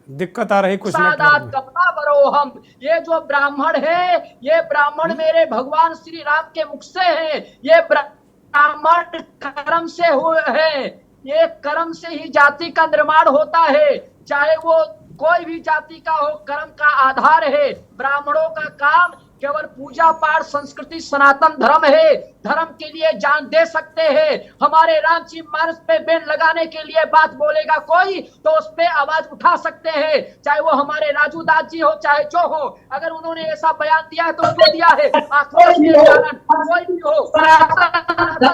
दिक्कत आ रही कुछ सादात कपड़ा बरो हम, ये जो ब्राह्मण है, ये ब्राह्मण मेरे भगवान श्री राम के मुख से है। ये ब्राह्मण कर्म से हुए हैं। ये कर्म से ही जाति का निर्माण होता है, चाहे वो कोई भी जाति का हो, कर्म का आधार है। ब्राह्मणों का काम केवल पूजा पाठ, संस्कृति सनातन धर्म है। धर्म के लिए जान दे सकते हैं। हमारे राम जी मानस पे बैन लगाने के लिए बात बोलेगा कोई तो उस पे आवाज उठा सकते हैं, चाहे वो हमारे राजू दास जी हो, चाहे जो हो। अगर उन्होंने ऐसा बयान दिया है तो क्यों दिया है? आक्रोश के कारण कोई भी हो,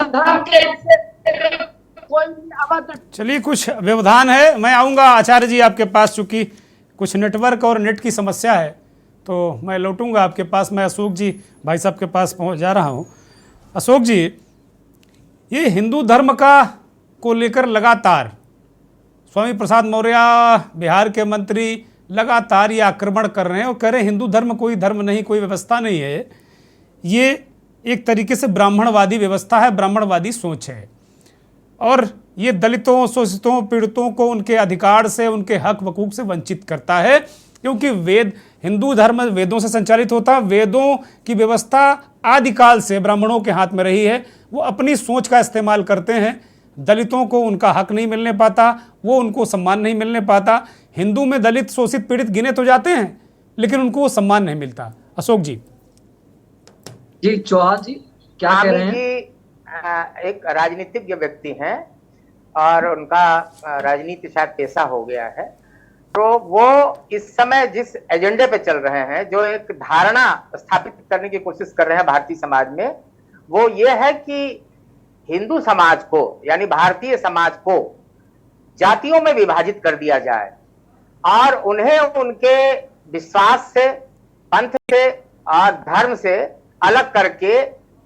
धर्म के कोई आवाज। चलिए, कुछ व्यवधान है, मैं आऊँगा आचार्य जी आपके पास। चूँकि कुछ नेटवर्क और नेट की समस्या है तो मैं लौटूंगा आपके पास। मैं अशोक जी भाई साहब के पास पहुंच जा रहा हूं। अशोक जी, ये हिंदू धर्म को लेकर लगातार स्वामी प्रसाद मौर्य बिहार के मंत्री लगातार ये आक्रमण कर रहे हैं और कह रहे हैं हिंदू धर्म कोई धर्म नहीं, कोई व्यवस्था नहीं है, ये एक तरीके से ब्राह्मणवादी व्यवस्था है, ब्राह्मणवादी सोच है। और ये दलितों, शोषितों, पीड़ितों को उनके अधिकार से, उनके हक वकूक से वंचित करता है। क्योंकि वेद, हिंदू धर्म वेदों से संचालित होता है। वेदों की व्यवस्था आदिकाल से ब्राह्मणों के हाथ में रही है। वो अपनी सोच का इस्तेमाल करते हैं। दलितों को उनका हक नहीं मिलने पाता, वो उनको सम्मान नहीं मिलने पाता। हिंदू में दलित, शोषित, पीड़ित गिने तो जाते हैं लेकिन उनको वो सम्मान नहीं मिलता। अशोक जी। जी चौहान जी क्या कह रहे हैं? एक राजनीतिज्ञ व्यक्ति हैं और उनका राजनीति शायद पेशा हो गया है। तो वो इस समय जिस एजेंडे पे चल रहे हैं, जो एक धारणा स्थापित करने की कोशिश कर रहे हैं भारतीय समाज में, वो ये है कि हिंदू समाज को, यानी भारतीय समाज को जातियों में विभाजित कर दिया जाए और उन्हें उनके विश्वास से, पंथ से और धर्म से अलग करके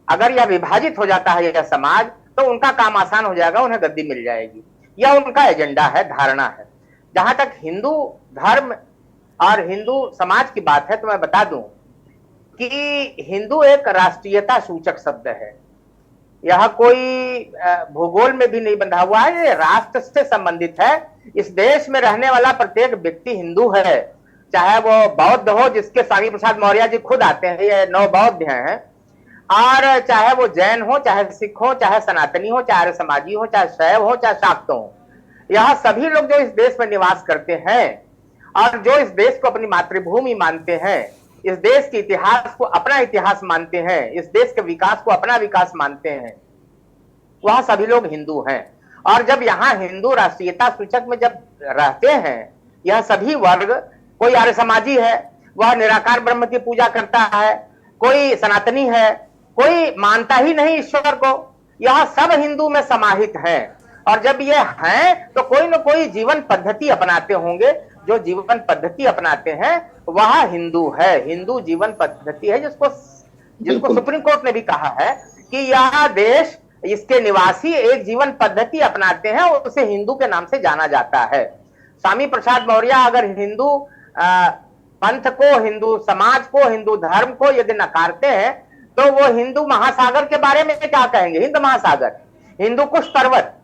अगर यह विभाजित हो जाता है यह समाज, तो उनका काम आसान हो जाएगा, उन्हें गद्दी मिल जाएगी। यह उनका एजेंडा है, धारणा है। जहां तक हिंदू धर्म और हिंदू समाज की बात है तो मैं बता दूं कि हिंदू एक राष्ट्रीयता सूचक शब्द है। यह कोई भूगोल में भी नहीं बंधा हुआ है, ये राष्ट्र से संबंधित है। इस देश में रहने वाला प्रत्येक व्यक्ति हिंदू है, चाहे वो बौद्ध हो, जिसके स्वामी प्रसाद मौर्य जी खुद आते हैं, ये नव बौद्ध हैं, और चाहे वो जैन हो, चाहे सिख हो, चाहे सनातनी हो, चाहे आर्य समाजी हो, चाहे शैव हो, चाहे शाक्त हो। यह सभी लोग जो इस देश में निवास करते हैं और जो इस देश को अपनी मातृभूमि मानते हैं, इस देश के इतिहास को अपना इतिहास मानते हैं, इस देश के विकास को अपना विकास मानते हैं, वह सभी लोग हिंदू हैं। और जब यहाँ हिंदू राष्ट्रीयता सूचक में जब रहते हैं यह सभी वर्ग, कोई आर्य समाजी है, वह निराकार ब्रह्म की पूजा करता है, कोई सनातनी है, कोई मानता ही नहीं ईश्वर को, यह सब हिंदू में समाहित है। और जब ये हैं तो कोई न कोई जीवन पद्धति अपनाते होंगे, जो जीवन पद्धति अपनाते हैं वह हिंदू है, हिंदू जीवन पद्धति है, जिसको सुप्रीम कोर्ट ने भी कहा है कि यह देश, इसके निवासी एक जीवन पद्धति अपनाते हैं और उसे हिंदू के नाम से जाना जाता है। स्वामी प्रसाद मौर्य अगर हिंदू पंथ को, हिंदू समाज को, हिंदू धर्म को यदि नकारते हैं तो वो हिंदू महासागर के बारे में क्या कहेंगे? हिंद महासागर, हिंदू कुश पर्वत,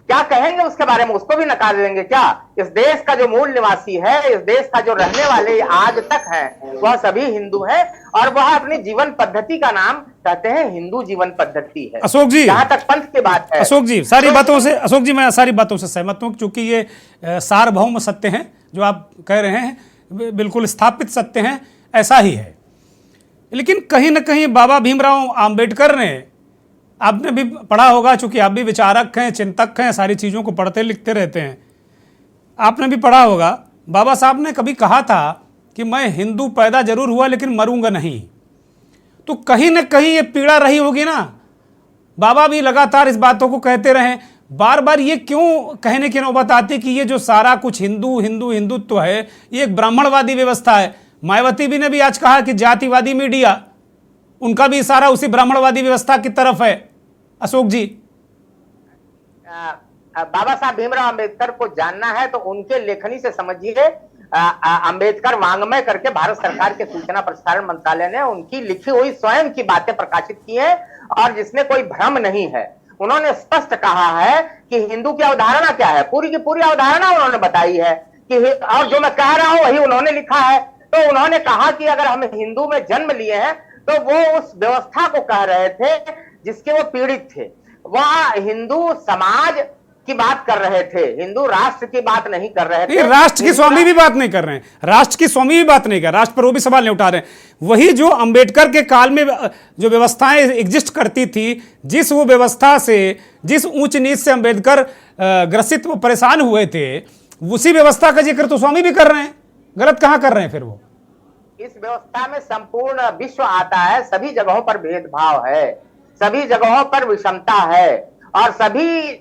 क्या कहेंगे उसके बारे में? उसको भी नकार देंगे क्या? इस देश का जो मूल निवासी है, इस देश का जो रहने वाले आज तक है, वह सभी हिंदू है और वह अपनी जीवन पद्धति का नाम कहते हैं हिंदू जीवन पद्धति है। अशोक जी, जहां तक पंथ की बात है, अशोक जी अशोक जी मैं सारी बातों से सहमत हूं, क्योंकि ये सार्वभौम सत्य हैं जो आप कह रहे हैं, बिल्कुल स्थापित सत्य हैं, ऐसा ही है। लेकिन कहीं ना कहीं बाबा भीमराव आम्बेडकर ने, आपने भी पढ़ा होगा, चूंकि आप भी विचारक हैं, चिंतक हैं, सारी चीज़ों को पढ़ते लिखते रहते हैं, आपने भी पढ़ा होगा, बाबा साहब ने कभी कहा था कि मैं हिंदू पैदा जरूर हुआ लेकिन मरूंगा नहीं। तो कहीं ना कहीं ये पीड़ा रही होगी ना, बाबा भी लगातार इस बातों को कहते रहे, बार बार ये क्यों कहने की नौबत आती कि ये जो सारा कुछ हिंदुत्व है ये एक ब्राह्मणवादी व्यवस्था है। मायावती भी ने भी आज कहा कि जातिवादी मीडिया, उनका भी इशारा उसी ब्राह्मणवादी व्यवस्था की तरफ है। अशोक जी, बाबा साहब भीमराव अंबेडकर को जानना है तो उनके लेखनी से समझिए। अंबेडकर वांग्मय करके भारत सरकार के सूचना प्रसारण मंत्रालय ने उनकी लिखी हुई स्वयं की बातें प्रकाशित की है और जिसमें कोई भ्रम नहीं है। उन्होंने स्पष्ट कहा है कि हिंदू की अवधारणा क्या है, पूरी की पूरी अवधारणा उन्होंने बताई है कि, और जो मैं कह रहा हूं वही उन्होंने लिखा है। तो उन्होंने कहा कि अगर हम हिंदू में जन्म लिए हैं तो वो उस व्यवस्था को कह रहे थे जिसके वो पीड़ित थे। वह हिंदू समाज की बात कर रहे थे, हिंदू राष्ट्र की बात नहीं कर रहे थे। राष्ट्र की स्वामी भी बात नहीं कर रहे हैं, राष्ट्र की स्वामी भी बात नहीं कर, राष्ट्र पर वो भी सवाल नहीं उठा रहे हैं। वही जो अंबेडकर के काल में जो व्यवस्थाएं एग्जिस्ट करती थी, जिस वो व्यवस्था से, जिस ऊंच नीच से अंबेडकर ग्रसित वो परेशान हुए थे, उसी व्यवस्था का जिक्र तो स्वामी भी कर रहे हैं। गलत कहां कर रहे हैं फिर वो? इस व्यवस्था में संपूर्ण विश्व आता है, सभी जगहों पर भेदभाव है, सभी जगहों पर विषमता है और सभी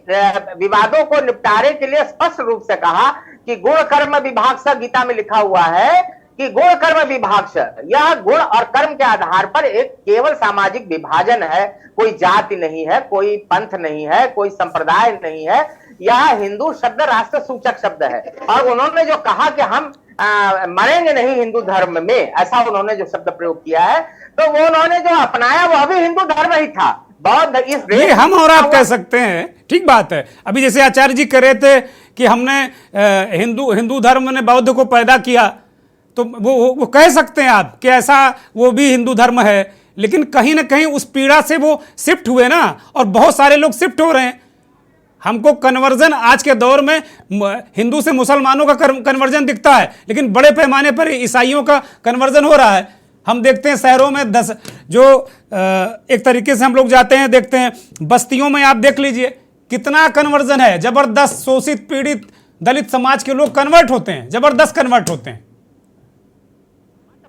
विवादों को निपटारे के लिए स्पष्ट रूप से कहा कि गुण कर्म विभाग से, गीता में लिखा हुआ है कि गुण कर्म विभाग से, यह गुण और कर्म के आधार पर एक केवल सामाजिक विभाजन है, कोई जाति नहीं है, कोई पंथ नहीं है, कोई संप्रदाय नहीं है। यह हिंदू शब्द राष्ट्र सूचक शब्द है। और उन्होंने जो कहा कि हम मरेंगे नहीं हिंदू धर्म में, ऐसा उन्होंने जो शब्द प्रयोग किया है, तो वो उन्होंने जो अपनाया वह भी हिंदू धर्म ही था। बौद्ध इस ये हम और आप कह सकते हैं, ठीक बात है। अभी जैसे आचार्य जी कह रहे थे कि हमने हिंदू धर्म ने बौद्ध को पैदा किया, तो वो कह सकते हैं आप कि ऐसा वो भी हिंदू धर्म है, लेकिन कहीं ना कहीं उस पीड़ा से वो शिफ्ट हुए ना, और बहुत सारे लोग शिफ्ट हो रहे हैं। हमको कन्वर्जन आज के दौर में हिंदू से मुसलमानों का कन्वर्जन दिखता है, लेकिन बड़े पैमाने पर ईसाइयों का कन्वर्जन हो रहा है। हम देखते हैं शहरों में एक तरीके से हम लोग जाते हैं, देखते हैं बस्तियों में, आप देख लीजिए कितना कन्वर्जन है, जबरदस्त शोषित पीड़ित दलित समाज के लोग कन्वर्ट होते हैं, जबरदस्त कन्वर्ट होते हैं।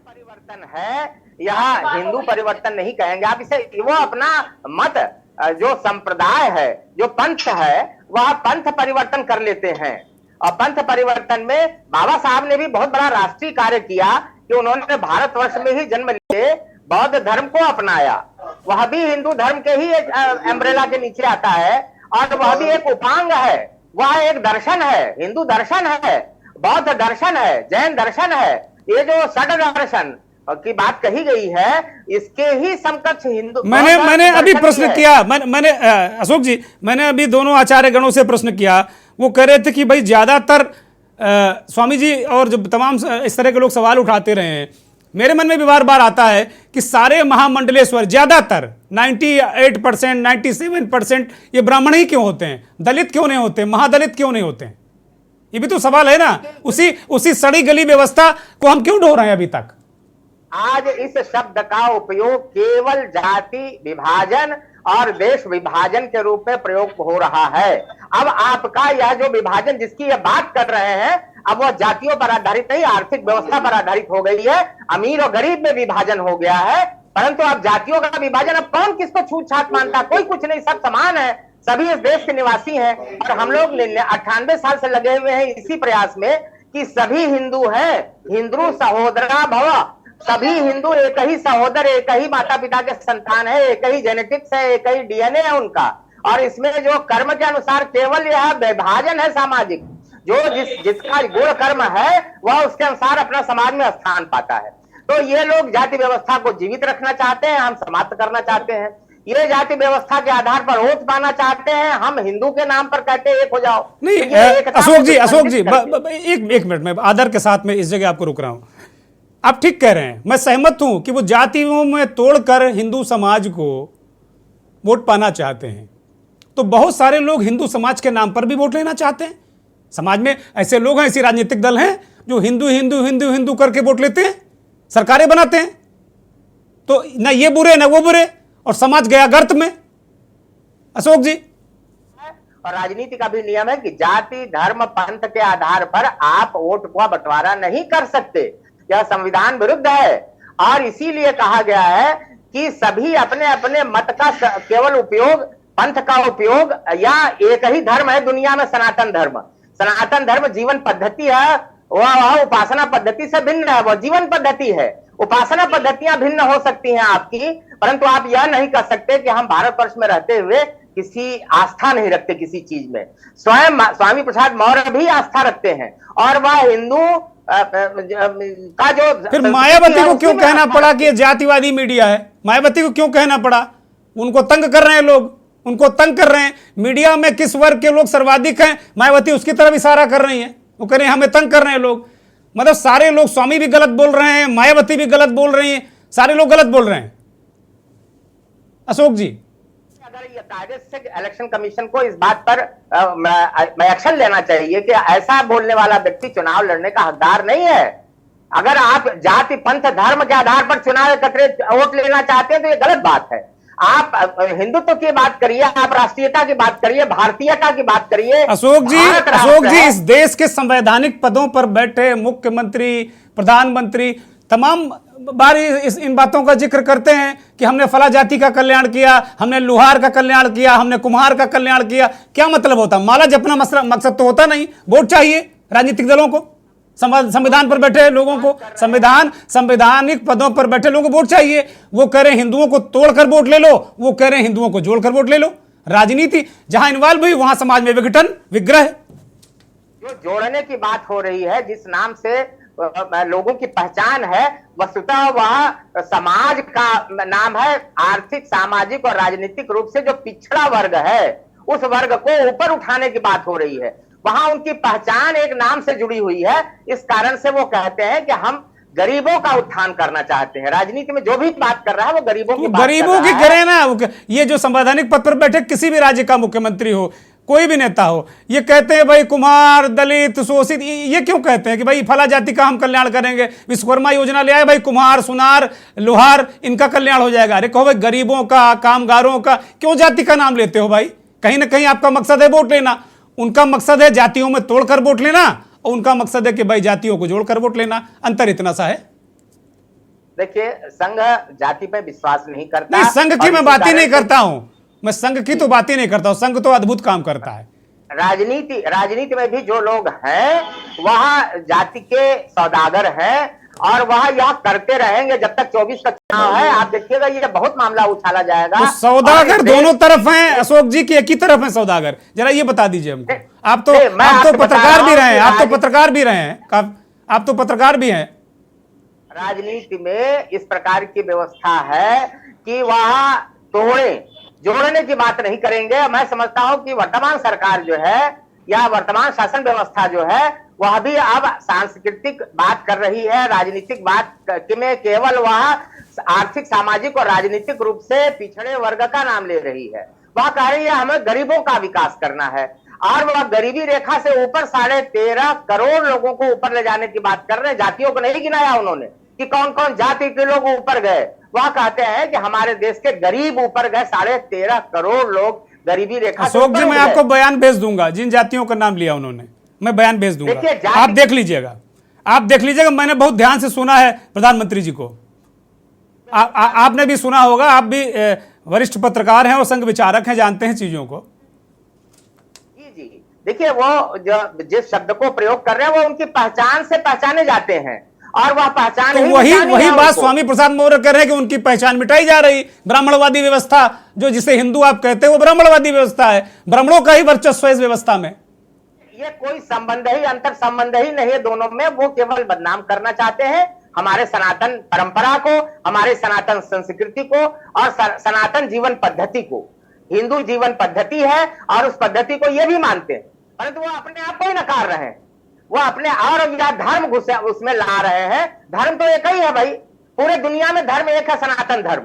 परिवर्तन है, यहाँ हिंदू परिवर्तन नहीं कहेंगे आप इसे, वो अपना मत, जो संप्रदाय है, जो पंथ है, वह पंथ परिवर्तन कर लेते हैं। और पंथ परिवर्तन में बाबा साहब ने भी बहुत बड़ा राष्ट्रीय कार्य किया कि उन्होंने भारतवर्ष में ही जन्म लिए बौद्ध धर्म को अपनाया। वह भी हिंदू धर्म के ही एक अम्ब्रेला के नीचे आता है और वह भी एक उपांग है, वह एक दर्शन है, हिंदू दर्शन है, बौद्ध दर्शन है, जैन दर्शन है। ये जो षड दर्शन, की बात कही गई है, इसके ही समकक्ष हिंदू मैंने अभी प्रश्न किया, मैंने अशोक जी, मैंने अभी दोनों आचार्य गणों से प्रश्न किया। वो कह रहे थे कि भाई ज्यादातर स्वामी जी और जो तमाम इस तरह के लोग सवाल उठाते रहे हैं, मेरे मन में भी बार बार आता है कि सारे महामंडलेश्वर ज्यादातर 98%, 97% ये ब्राह्मण ही क्यों होते हैं? दलित क्यों नहीं होते? महादलित क्यों नहीं होते हैं? ये भी तो सवाल है ना। उसी सड़ी गली व्यवस्था को हम क्यों ढो रहे हैं अभी तक? आज इस शब्द का उपयोग केवल जाति विभाजन और देश विभाजन के रूप में प्रयोग हो रहा है। अब आपका यह जो विभाजन जिसकी ये बात कर रहे हैं, अब वह जातियों पर आधारित नहीं, आर्थिक व्यवस्था पर आधारित हो गई है। अमीर और गरीब में विभाजन हो गया है, परंतु अब जातियों का विभाजन, अब कौन किसको छूट छाट मानता? कोई कुछ नहीं, सब समान है, सभी इस देश के निवासी हैं। और हम लोग 98 साल से लगे हुए हैं इसी प्रयास में कि सभी हिंदू हैं, हिंदू सहोदरा भव, सभी हिंदू एक ही सहोदर, एक ही माता पिता के संतान है, एक ही जेनेटिक्स है, एक ही डीएनए है उनका। और इसमें जो कर्म के अनुसार केवल यह विभाजन है सामाजिक, जो जिसका गुण कर्म है वह उसके अनुसार अपना समाज में स्थान पाता है। तो ये लोग जाति व्यवस्था को जीवित रखना चाहते हैं, हम समाप्त करना चाहते हैं। ये जाति व्यवस्था के आधार पर वोट पाना चाहते हैं, हम हिंदू के नाम पर कहते हैं एक हो जाओ। नहीं अशोक जी एक मिनट में आदर के साथ में इस जगह आपको रुक रहा हूं। आप ठीक कह रहे हैं, मैं सहमत हूं कि वो जातियों में तोड़कर हिंदू समाज को वोट पाना चाहते हैं। तो बहुत सारे लोग हिंदू समाज के नाम पर भी वोट लेना चाहते हैं। समाज में ऐसे लोग हैं, ऐसे राजनीतिक दल हैं जो हिंदू हिंदू हिंदू हिंदू करके वोट लेते हैं, सरकारें बनाते हैं। तो ना ये बुरे ना वो बुरे, और समाज गया गर्त में। अशोक जी, और राजनीति का भी नियम है कि जाति धर्म पंथ के आधार पर आप वोट का बंटवारा नहीं कर सकते, यह संविधान विरुद्ध है। और इसीलिए कहा गया है कि सभी अपने अपने मत का केवल उपयोग, पंथ का उपयोग, या एक ही धर्म है दुनिया में, सनातन धर्म। सनातन धर्म जीवन पद्धति है, वह उपासना पद्धति से भिन्न है, वह जीवन पद्धति है। उपासना पद्धतियां भिन्न हो सकती हैं आपकी, परंतु आप यह नहीं कर सकते कि हम भारतवर्ष में रहते हुए किसी आस्था नहीं रखते किसी चीज में। स्वयं स्वामी प्रसाद मौर्य भी आस्था रखते हैं, और वह हिंदू का जो फिर मायावती को क्यों कहना पड़ा कि ये जातिवादी मीडिया है? मायावती को क्यों कहना पड़ा? उनको तंग कर रहे हैं लोग, उनको तंग कर रहे हैं। मीडिया में किस वर्ग के लोग सर्वाधिक हैं, मायावती उसकी तरफ इशारा कर रही है। वो कह रहे हैं हमें तंग कर रहे हैं लोग। मतलब सारे लोग, स्वामी भी गलत बोल रहे हैं, मायावती भी गलत बोल रही है, सारे लोग गलत बोल रहे हैं। अशोक जी, अगर ये कायदे से इलेक्शन कमीशन को इस बात पर एक्शन लेना चाहिए कि ऐसा बोलने वाला व्यक्ति चुनाव लड़ने का हकदार नहीं है। अगर आप जाति पंथ धर्म के आधार पर चुनाव एकत्रित वोट लेना चाहते हैं तो ये गलत बात है। आप हिंदुत्व की बात करिए, आप राष्ट्रीयता की बात करिए, भारतीयता की बात करिए। अशोक जी इस देश के संवैधानिक पदों पर बैठे मुख्यमंत्री, प्रधानमंत्री तमाम बार इन बातों का जिक्र करते हैं कि हमने फला जाति का कल्याण किया, हमने लुहार का कल्याण किया, हमने कुम्हार का कल्याण किया। क्या मतलब होता? माला जपना मकसद तो होता नहीं। वोट चाहिए राजनीतिक दलों को, संविधान पर बैठे लोगों को, संवैधानिक पदों पर बैठे लोगों को वोट चाहिए। वो कह रहे हैं हिंदुओं को तोड़कर वोट ले लो, वो कह रहे हैं हिंदुओं को जोड़कर वोट ले लो। राजनीति जहां इन्वॉल्व हुई वहां समाज में विघटन, विग्रह। जो जोड़ने की बात हो रही है, जिस नाम से लोगों की पहचान है, वस्तुतः वह समाज का नाम है। आर्थिक, सामाजिक और राजनीतिक रूप से जो पिछड़ा वर्ग है, उस वर्ग को ऊपर उठाने की बात हो रही है। वहां उनकी पहचान एक नाम से जुड़ी हुई है। इस कारण से वो कहते हैं कि हम गरीबों का उत्थान करना चाहते हैं। राजनीति में जो भी बात कर रहा है वो गरीबों की बात गरीबों की करें ना। ये जो संवैधानिक पद पर बैठे किसी भी राज्य का मुख्यमंत्री हो, कोई भी नेता हो, ये कहते हैं भाई कुम्हार, दलित, शोषित, ये क्यों कहते हैं कि भाई फला जाति का हम कल्याण करेंगे, विश्वकर्मा योजना ले आए भाई, कुम्हार, सुनार, लोहार, इनका कल्याण हो जाएगा। अरे कहो भाई गरीबों का, कामगारों का, क्यों जाति का नाम लेते हो भाई? कहीं ना कहीं आपका मकसद है वोट लेना, उनका मकसद है जातियों में तोड़कर वोट लेना, और उनका मकसद है कि भाई जातियों को जोड़कर वोट लेना। अंतर इतना सा है। देखिए, संघ जाति पे विश्वास नहीं करता। नहीं, संघ की मैं बात ही नहीं करता हूं, मैं संघ की तो बात ही नहीं करता हूं। संघ तो अद्भुत काम करता है। राजनीति में भी जो लोग हैं वह जाति के सौदागर हैं, और वह यह करते रहेंगे जब तक 24 का चुनाव है। आप देखिएगा ये बहुत मामला उछाला जाएगा। तो सौदागर दोनों तरफ हैं अशोक जी, की एक ही तरफ है सौदागर? जरा ये बता दीजिए हमको। आप तो पत्रकार भी रहे हैं, आप तो पत्रकार भी रहे हैं, आप तो पत्रकार भी हैं। राजनीति में इस प्रकार की व्यवस्था है कि वह जोड़ने की बात नहीं करेंगे। मैं समझता हूं कि वर्तमान सरकार जो है या वर्तमान शासन व्यवस्था जो है वह भी अब सांस्कृतिक बात कर रही है, राजनीतिक बात में केवल वह आर्थिक, सामाजिक और राजनीतिक रूप से पिछड़े वर्ग का नाम ले रही है। वह कह रही है हमें गरीबों का विकास करना है और वह गरीबी रेखा से ऊपर 13.5 करोड़ लोगों को ऊपर ले जाने की बात कर रहे हैं। जातियों को नहीं गिनाया उन्होंने कि कौन कौन जाति के लोग ऊपर गए। वह कहते हैं कि हमारे देश के गरीब ऊपर गए, 13.5 करोड़ लोग गरीबी रेखा से अशोक जी, ऊपर मैं गए। आपको बयान भेज दूंगा, जिन जातियों का नाम लिया उन्होंने, मैं बयान भेज दूंगा, देखिए, आप देख लीजिएगा, आप देख लीजिएगा। मैंने बहुत ध्यान से सुना है प्रधानमंत्री जी को। आपने भी सुना होगा, आप भी वरिष्ठ पत्रकार हैं और संघ विचारक हैं, जानते हैं चीजों को। जी देखिए, वो जो जिस शब्द को प्रयोग कर रहे हैं वो उनकी पहचान से पहचाने जाते हैं और वह पहचान तो ही वही मिटानी वही है बात उनको। स्वामी प्रसाद मौर्य कह रहे हैं कि उनकी पहचान मिटाई जा रही। ब्राह्मणवादी व्यवस्था, जो जिसे हिंदू आप कहते हैं, वो ब्राह्मणवादी व्यवस्था है। ब्राह्मणों का ही वर्चस्व है इस व्यवस्था में। ये कोई संबंध ही, अंतर संबंध ही नहीं है दोनों में। वो केवल बदनाम करना चाहते हैं हमारे सनातन परंपरा को, हमारे सनातन संस्कृति को और सनातन जीवन पद्धति को। हिंदू जीवन पद्धति है और उस पद्धति को ये भी मानते हैं, परंतु वो अपने आप को ही नकार रहे हैं। वो अपने और या धर्म उसमें ला रहे हैं। धर्म तो एक ही है भाई, पूरे दुनिया में धर्म एक है, सनातन धर्म।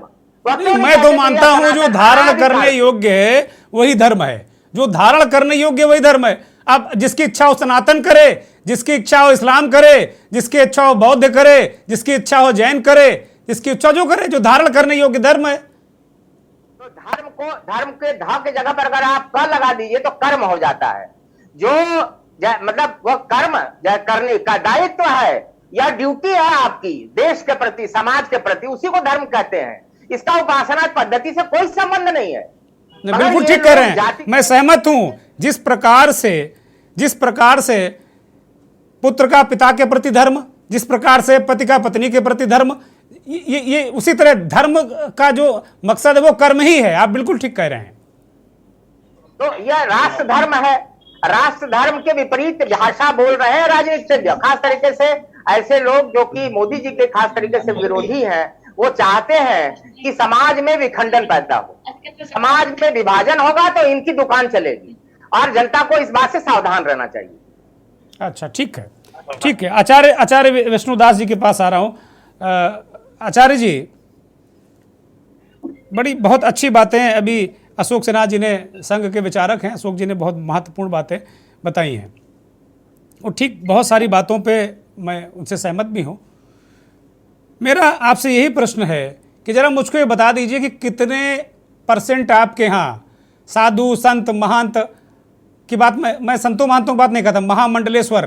मैं तो मानता हूं जो धारण करने योग्य है वही धर्म है, जो धारण करने योग्य वही धर्म है। अब जिसकी इच्छा हो सनातन करे, जिसकी इच्छा हो इस्लाम करे, जिसकी इच्छा हो बौद्ध करे, जिसकी इच्छा हो जैन करे, जिसकी इच्छा जो करे, जो धारण करने योग्य धर्म है। तो धर्म के धा की जगह पर अगर आप क लगा दीजिए तो कर्म हो जाता है। जो मतलब वो कर्म करने का दायित्व है या ड्यूटी है आपकी देश के प्रति, समाज के प्रति, उसी को धर्म कहते हैं। इसका उपासना पद्धति से कोई संबंध नहीं है। बिल्कुल ठीक कह रहे हैं, मैं सहमत हूं। जिस प्रकार से पुत्र का पिता के प्रति धर्म, जिस प्रकार से पति का पत्नी के प्रति धर्म, ये उसी तरह धर्म का जो मकसद है वो कर्म ही है। आप बिल्कुल ठीक कह रहे हैं। तो यह राष्ट्र धर्म है। राष्ट्र धर्म के विपरीत भाषा बोल रहे हैं राजनीतिज्ञ, खास तरीके से ऐसे लोग जो कि मोदी जी के खास तरीके से विरोधी हैं। वो चाहते हैं कि समाज में विखंडन पैदा हो, समाज में विभाजन होगा तो इनकी दुकान चलेगी और जनता को इस बात से सावधान रहना चाहिए। अच्छा, ठीक है, ठीक है। आचार्य विष्णुदास जी के पास आ रहा हूं। आचार्य जी, बहुत अच्छी बातें अभी अशोक सिन्हा जी ने, संघ के विचारक हैं, अशोक जी ने बहुत महत्वपूर्ण बातें बताई हैं और ठीक बहुत सारी बातों पे मैं उनसे सहमत भी हूं। मेरा आपसे यही प्रश्न है कि जरा मुझको ये बता दीजिए कि कितने % आपके यहाँ साधु संत महंत की बात, मैं संतों महंतों की बात नहीं कहता, महामंडलेश्वर,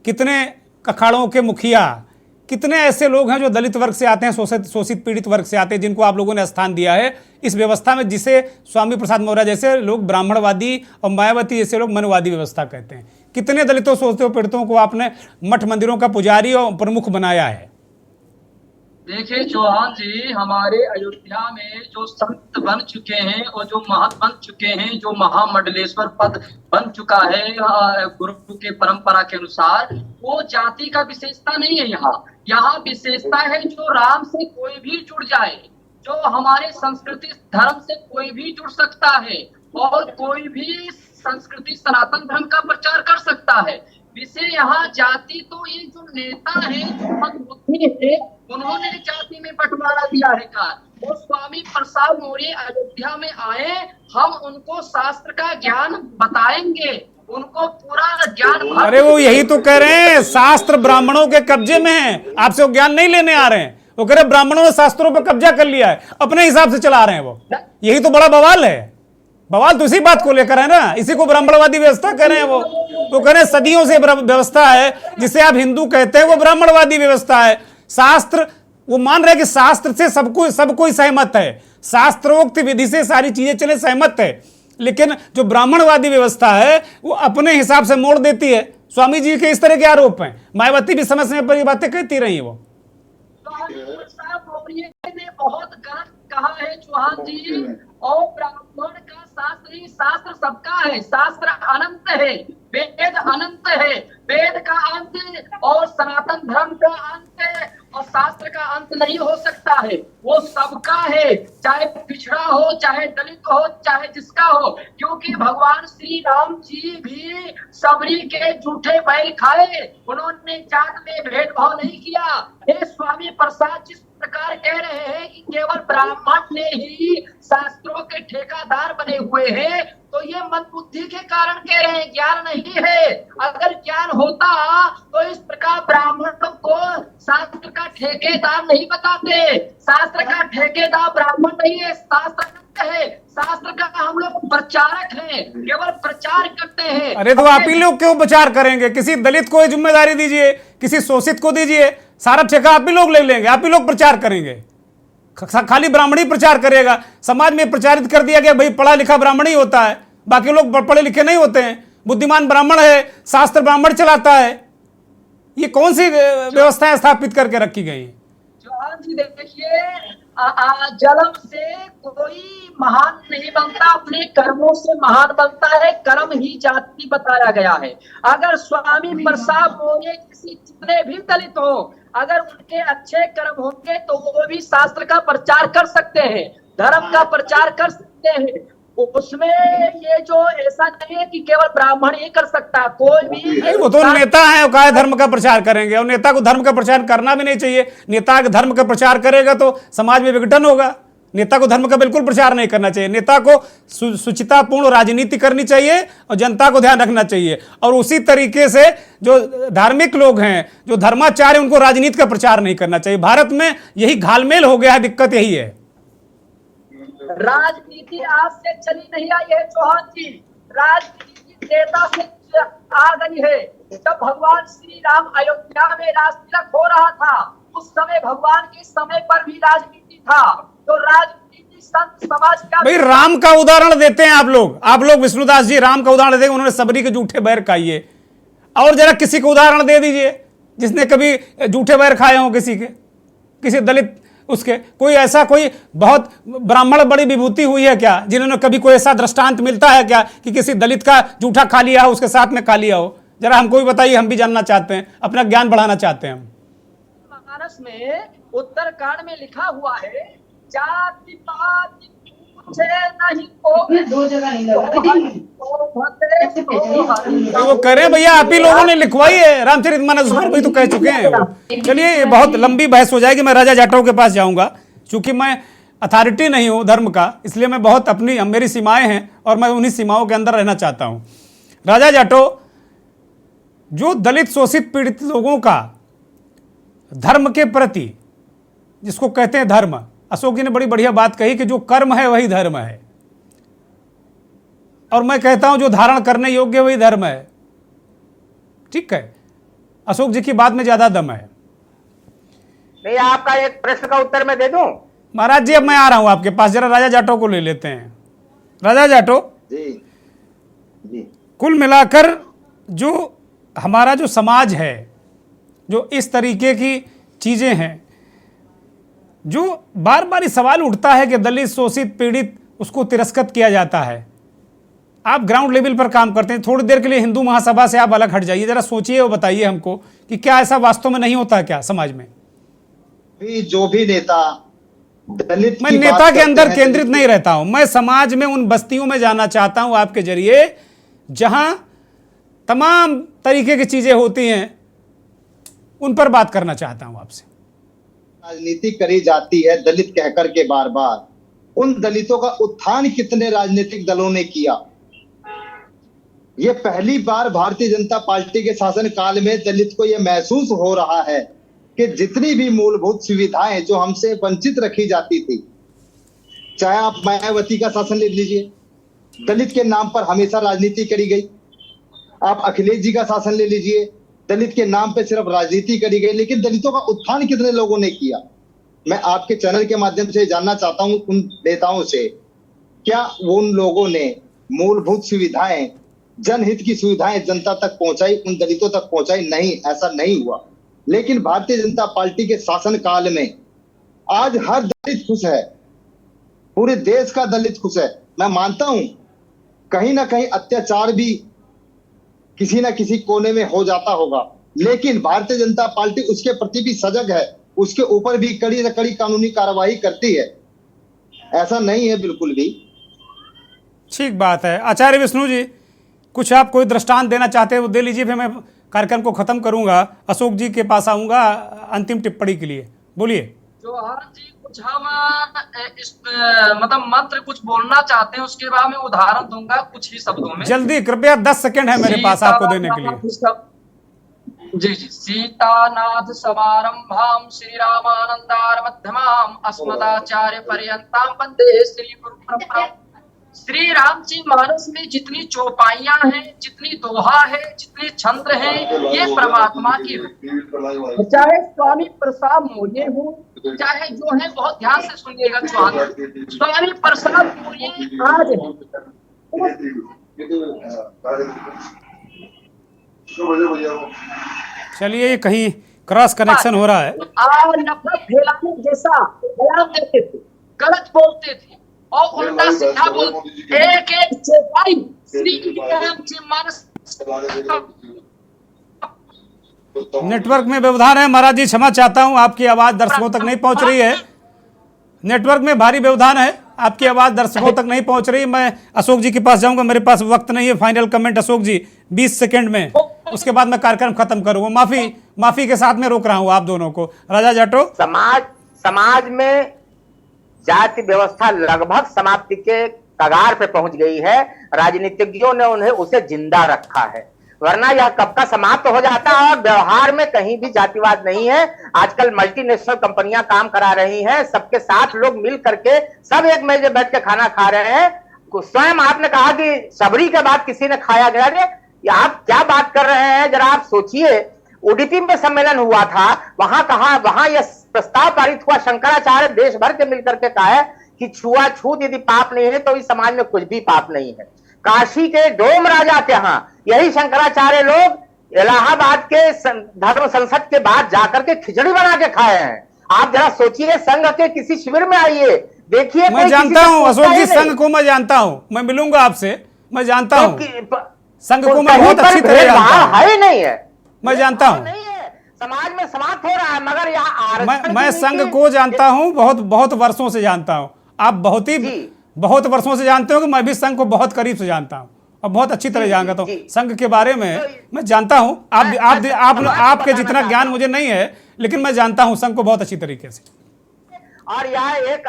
कितने अखाड़ों के मुखिया, कितने ऐसे लोग हैं जो दलित वर्ग से आते हैं, शोषित पीड़ित वर्ग से आते हैं, जिनको आप लोगों ने स्थान दिया है इस व्यवस्था में, जिसे स्वामी प्रसाद मौर्य जैसे लोग ब्राह्मणवादी और मायावती जैसे लोग मनवादी व्यवस्था कहते हैं। कितने दलितों, शोषितों, पीड़ितों को आपने मठ मंदिरों का पुजारी और प्रमुख बनाया है। देखिए चौहान जी, हमारे अयोध्या में जो संत बन चुके हैं और जो महंत बन चुके हैं, जो महामंडलेश्वर पद बन चुका है गुरु के परंपरा के अनुसार, वो जाति का विशेषता नहीं है। यहाँ विशेषता है जो राम से कोई भी जुड़ जाए, जो हमारे संस्कृति धर्म से कोई भी जुड़ सकता है और कोई भी संस्कृति सनातन धर्म का प्रचार कर सकता है। विषय यहाँ जाति, तो ये जो नेता है, जो मंदबुद्धि है, उन्होंने जाति में बंटवारा दिया है। वो स्वामी प्रसाद मौर्य अयोध्या में आए, हम उनको शास्त्र का ज्ञान बताएंगे, उनको पूरा ज्ञान। अरे वो यही तो कह रहे हैं, शास्त्र ब्राह्मणों के कब्जे में है, आपसे वो ज्ञान नहीं लेने आ रहे हैं। वो कह रहे ब्राह्मणों ने शास्त्रों पर कब्जा कर लिया है, अपने हिसाब से चला रहे हैं। वो यही तो बड़ा बवाल है। बवाल तो इसी बात को लेकर है ना, इसी को ब्राह्मणवादी व्यवस्था कह रहे हैं। वो कह रहे हैं सदियों से व्यवस्था है, जिसे आप हिंदू कहते हैं, वो ब्राह्मणवादी व्यवस्था है। शास्त्र, वो मान रहे कि शास्त्र से सब कोई सहमत है, शास्त्रोक्त विधि से सारी चीजें चले, सहमत है, लेकिन जो ब्राह्मणवादी व्यवस्था है वो अपने हिसाब से मोड़ देती है। स्वामी जी के इस तरह के आरोप हैं। मायावती भी समय समय पर ये बातें कहती रही है। वो ने बहुत गलत कहा है चौहान जी। और ब्राह्मण का शास्त्र ही शास्त्र सबका है, शास्त्र अनंत है, वेद अनंत है, वेद का अंत और सनातन धर्म का अंत है। और शास्त्र का अंत नहीं हो सकता है, वो सबका है, चाहे पिछड़ा हो, चाहे दलित हो, चाहे जिसका हो, क्योंकि भगवान श्री राम जी भी सबरी के जूठे बैल खाए, उन्होंने जात में भेदभाव नहीं किया। हे स्वामी प्रसाद जिस प्रकार कह रहे हैं कि केवल ब्राह्मण ने ही शास्त्रों के ठेकेदार बने हुए हैं, तो ये मंदबुद्धि के कारण कह रहे हैं, ज्ञान नहीं है। अगर ज्ञान होता तो इस प्रकार ब्राह्मणों को शास्त्र का ठेकेदार नहीं बताते। शास्त्र का ठेकेदार ब्राह्मण नहीं है, शास्त्र है, शास्त्र का हम लोग प्रचारक हैं, केवल प्रचार करते हैं। अरे तो आप ही लोग क्यों प्रचार करेंगे? किसी दलित को जिम्मेदारी दीजिए, किसी शोषित को दीजिए, सारा ठेका आप ही लोग ले लेंगे, आप ही लोग प्रचार करेंगे। खाली ब्राह्मण ही प्रचार करेगा। समाज में प्रचारित कर दिया गया भाई पढ़ा लिखा ब्राह्मण ही होता है, बाकी लोग पढ़े लिखे नहीं होते हैं। बुद्धिमान ब्राह्मण है, शास्त्र ब्राह्मण चलाता है। ये कौन सी व्यवस्थाएं स्थापित करके रखी गई हैं? चौहान जी देखिए, जन्म से कोई महान नहीं बनता, अपने कर्मों से महान बनता है। कर्म ही जाति बताया गया है। अगर स्वामी प्रसाद मोरे किसी जितने भी दलित हो, अगर उनके अच्छे कर्म होंगे तो वो भी शास्त्र का प्रचार कर सकते हैं, धर्म का प्रचार कर सकते हैं। उसमें ये जो ऐसा नहीं है कि केवल ब्राह्मण ही कर सकता, कोई भी। वो तो नेता है, वो काय धर्म का प्रचार करेंगे, और नेता को धर्म का प्रचार करना भी नहीं चाहिए। नेता धर्म का प्रचार करेगा तो समाज में विघटन होगा। नेता को धर्म का बिल्कुल प्रचार नहीं करना चाहिए। नेता को सुचितापूर्ण राजनीति करनी चाहिए और जनता को ध्यान रखना चाहिए। और उसी तरीके से जो धार्मिक लोग हैं, जो धर्माचार्य, उनको राजनीति का प्रचार नहीं करना चाहिए। भारत में यही घालमेल हो गया है, दिक्कत यही है। राजनीति आज से चली नहीं आई है चौहान जी, राजनीति नेता से आ गई है। जब भगवान श्री राम अयोध्या में राजतिलक हो रहा था, उस समय भगवान के समय पर भी राजनीति था। तो राजनीति संत समाज का भाई राम का उदाहरण देते हैं आप लोग विष्णुदास जी राम का उदाहरण देंगे, उन्होंने सबरी के जूठे बैर खाइए। और जरा किसी को उदाहरण दे दीजिए जिसने कभी जूठे बैर खाए हो किसी दलित उसके। कोई ऐसा कोई बहुत ब्राह्मण बड़ी विभूति हुई है क्या जिन्होंने कभी कोई ऐसा दृष्टांत मिलता है क्या कि किसी दलित का जूठा खा लिया हो, उसके साथ में खा लिया हो? जरा हमको भी बताइए, हम भी जानना चाहते हैं, अपना ज्ञान बढ़ाना चाहते हैं हम। मानस में उत्तरकांड में लिखा हुआ है, जाति पात पूछे नहीं को, दो जगह नहीं वो करें भैया, आप ही लोगों ने लिखवाई है रामचरितमानस, उस पर भी तो कह चुके हैं। चलिए ये बहुत लंबी बहस हो जाएगी, मैं राजा जाटव के पास जाऊंगा। चूंकि मैं अथॉरिटी नहीं हूं धर्म का, इसलिए मैं बहुत मेरी सीमाएं हैं और मैं उन्हीं सीमाओं के अंदर रहना चाहता हूं। राजा जाटव, जो दलित शोषित पीड़ित लोगों का धर्म के प्रति, जिसको कहते हैं धर्म, अशोक जी ने बड़ी बढ़िया बात कही कि जो कर्म है वही धर्म है, और मैं कहता हूं जो धारण करने योग्य वही धर्म है। ठीक है, अशोक जी की बात में ज्यादा दम है। नहीं, आपका एक प्रश्न का उत्तर मैं दे दूं? महाराज जी अब मैं आ रहा हूं आपके पास, जरा राजा जाटव को ले लेते हैं। राजा जाटव जी जी, कुल मिलाकर जो हमारा जो समाज है, जो इस तरीके की चीजें हैं, जो बार बार सवाल उठता है कि दलित शोषित पीड़ित उसको तिरस्कृत किया जाता है। आप ग्राउंड लेवल पर काम करते हैं, थोड़ी देर के लिए हिंदू महासभा से आप अलग हट जाइए, जरा सोचिए और बताइए हमको कि क्या ऐसा वास्तव में नहीं होता है क्या समाज में? जो भी नेता दलित, मैं नेता के अंदर केंद्रित नहीं रहता हूं, मैं समाज में उन बस्तियों में जाना चाहता हूं आपके जरिए जहां तमाम तरीके की चीजें होती हैं, उन पर बात करना चाहता हूं आपसे। राजनीति करी जाती है दलित कहकर के बार बार, उन दलितों का उत्थान कितने राजनीतिक दलों ने किया? ये पहली बार भारतीय जनता पार्टी के शासन काल में दलित को यह महसूस हो रहा है कि जितनी भी मूलभूत सुविधाएं जो हमसे वंचित रखी जाती थी, चाहे आप मायावती का शासन ले लीजिए, दलित के नाम पर हमेशा राजनीति करी गई। आप अखिलेश जी का शासन ले लीजिए, दलित के नाम पे सिर्फ राजनीति करी गई, लेकिन दलितों का उत्थान कितने लोगों ने किया? मैं आपके चैनल के माध्यम से जानना चाहता हूं उन नेताओं से, क्या उन लोगों ने मूलभूत सुविधाएं, जनहित की सुविधाएं जनता तक पहुंचाई, उन दलितों तक पहुंचाई? नहीं, ऐसा नहीं हुआ। लेकिन भारतीय जनता पार्टी के शासन काल में आज हर दलित खुश है, पूरे देश का दलित खुश है। मैं मानता हूं कहीं ना कहीं अत्याचार भी किसी ना किसी कोने में हो जाता होगा, लेकिन भारतीय जनता पार्टी उसके प्रति भी सजग है, उसके ऊपर भी कड़ी से कड़ी कानूनी कार्रवाई करती है। ऐसा नहीं है बिल्कुल भी। ठीक बात है। आचार्य विष्णु जी, कुछ आप कोई दृष्टांत देना चाहते हैं वो दे लीजिए, फिर मैं कार्यक्रम को खत्म करूंगा, अशोक जी के पास आऊंगा अंतिम टिप्पणी के लिए। बोलिए। जवाहर जी, कुछ हम इस मतलब मंत्र कुछ बोलना चाहते हैं, उसके बाद मैं उदाहरण दूंगा कुछ ही शब्दों में। जल्दी, कृपया 10 सेकंड है मेरे पास आपको देने के लिए। जी जी। सीतानाथ समारंभाम श्री रामानंदार मध्यमाम अस्मदाचार्य पर्यंताम वंदे श्री गुरु परंपरा। श्री राम जी मानस में जितनी चौपाइयां हैं, जितनी दोहा है, जितने छंद हैं, ये परमात्मा की है। चाहे स्वामी प्रसाद मौर्य हो, चाहे जो है, बहुत ध्यान से सुनिएगा चौहान, स्वामी प्रसाद मौर्य आज चलिए, ये कहीं क्रॉस कनेक्शन हो रहा है। और नफरत फैलाने जैसा बयान देते थे, गलत बोलते थे और उल्टा सीधा बोलते। एक एक चौपाई श्री रामचरितमानस। नेटवर्क में व्यवधान है महाराज जी, क्षमा चाहता हूं, आपकी आवाज दर्शकों तक नहीं पहुंच रही है। नेटवर्क में भारी व्यवधान है, आपकी आवाज दर्शकों तक नहीं पहुंच रही। मैं अशोक जी के पास जाऊंगा, मेरे पास वक्त नहीं है। फाइनल कमेंट अशोक जी 20 सेकंड में, उसके बाद मैं कार्यक्रम खत्म करूंगा। माफी के साथ में रोक रहा हूं आप दोनों को। राजा जाटो, समाज में जाति व्यवस्था लगभग समाप्ति के कगार पे पहुंच गई है। राजनीतिज्ञों ने उन्हें उसे जिंदा रखा है, वरना यह कब का समाप्त हो जाता है। और व्यवहार में कहीं भी जातिवाद नहीं है। आजकल मल्टीनेशनल कंपनियां काम करा रही हैं, सबके साथ लोग मिल करके सब एक मेज में बैठ के खाना खा रहे हैं। स्वयं आपने कहा कि सबरी के बाद किसी ने खाया गया, आप क्या बात कर रहे हैं? जरा आप सोचिए, उडुपी में सम्मेलन हुआ था, वहां यह प्रस्ताव पारित हुआ, शंकराचार्य देश भर के मिलकर के कहा है कि छुआछूत यदि पाप नहीं है तो इस समाज में कुछ भी पाप नहीं है। काशी के डोम राजा के यहाँ यही शंकराचार्य लोग इलाहाबाद के धर्म संसद के बाद जाकर के खिचड़ी बना के खाए हैं। आप जरा सोचिए, संघ के किसी शिविर में आइए, देखिए। मैं जानता हूं अशोक जी, संघ को मैं जानता हूं, मैं मिलूंगा आपसे, मैं जानता हूं संघ को, मैं बहुत अच्छी तरह जानता हूं। है नहीं है, मैं जानता हूं, नहीं है, समाज में समाप्त हो रहा है। मगर यहाँ मैं संघ को जानता हूं, बहुत वर्षों से जानता हूं। आप बहुत वर्षों से जानते हो कि मैं भी संघ को बहुत करीब से जानता हूं और बहुत अच्छी तरह जानता हूं। संघ के बारे में मैं जानता हूं। आपके जितना ज्ञान मुझे नहीं है, लेकिन मैं जानता हूं संघ को बहुत अच्छी तरीके से। और यह एक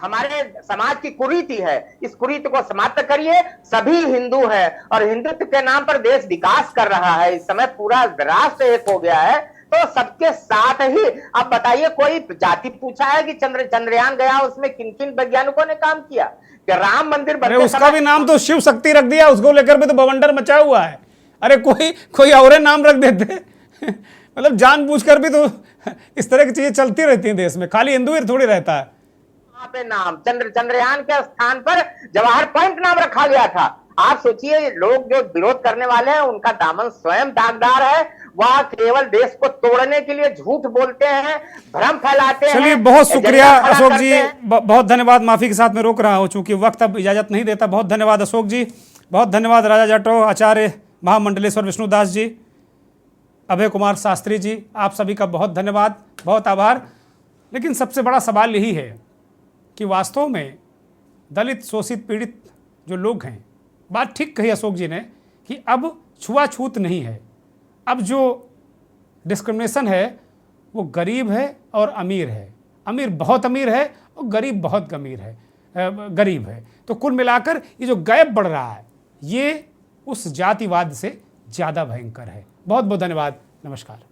हमारे समाज की कुरीति है, इस कुरीति को समाप्त करिए। सभी हिंदू हैं और हिंदुत्व के नाम पर देश विकास कर रहा है। इस समय पूरा राष्ट्र एक हो गया है, तो सबके साथ ही। अब बताइए, कोई जाति पूछा है कि चंद्रयान गया, उसमें किन किन वैज्ञानिकों ने काम किया? कि राम मंदिर बनते उसका भी नाम तो शिव शक्ति रख दिया, उसको लेकर भी तो बवंडर मचा हुआ है। अरे कोई और नाम रख देते मतलब जानबूझकर भी तो इस तरह की चीजें चलती रहती हैं देश में, खाली हिंदू ही थोड़ी रहता है। वहां पे नाम चंद्रयान के स्थान पर जवाहर पॉइंट नाम रखा गया था। आप सोचिए, लोग जो विरोध करने वाले हैं उनका दामन स्वयं दागदार है। वह केवल देश को तोड़ने के लिए झूठ बोलते हैं, भ्रम फैलाते हैं। चलिए, बहुत शुक्रिया अशोक जी, बहुत धन्यवाद। माफी के साथ में रोक रहा हूं चूंकि वक्त अब इजाजत नहीं देता। बहुत धन्यवाद अशोक जी, बहुत धन्यवाद राजा जाटो, आचार्य महामंडलेश्वर विष्णुदास जी, अभय कुमार शास्त्री जी, आप सभी का बहुत धन्यवाद, बहुत आभार। लेकिन सबसे बड़ा सवाल यही है कि वास्तव में दलित, शोषित, पीड़ित जो लोग हैं, बात ठीक कही अशोक जी ने कि अब छुआछूत नहीं है। अब जो डिस्क्रिमिनेशन है वो गरीब है और अमीर है, अमीर बहुत अमीर है और गरीब बहुत गरीब है। तो कुल मिलाकर ये जो गैप बढ़ रहा है, ये उस जातिवाद से ज़्यादा भयंकर है। बहुत बहुत धन्यवाद, नमस्कार।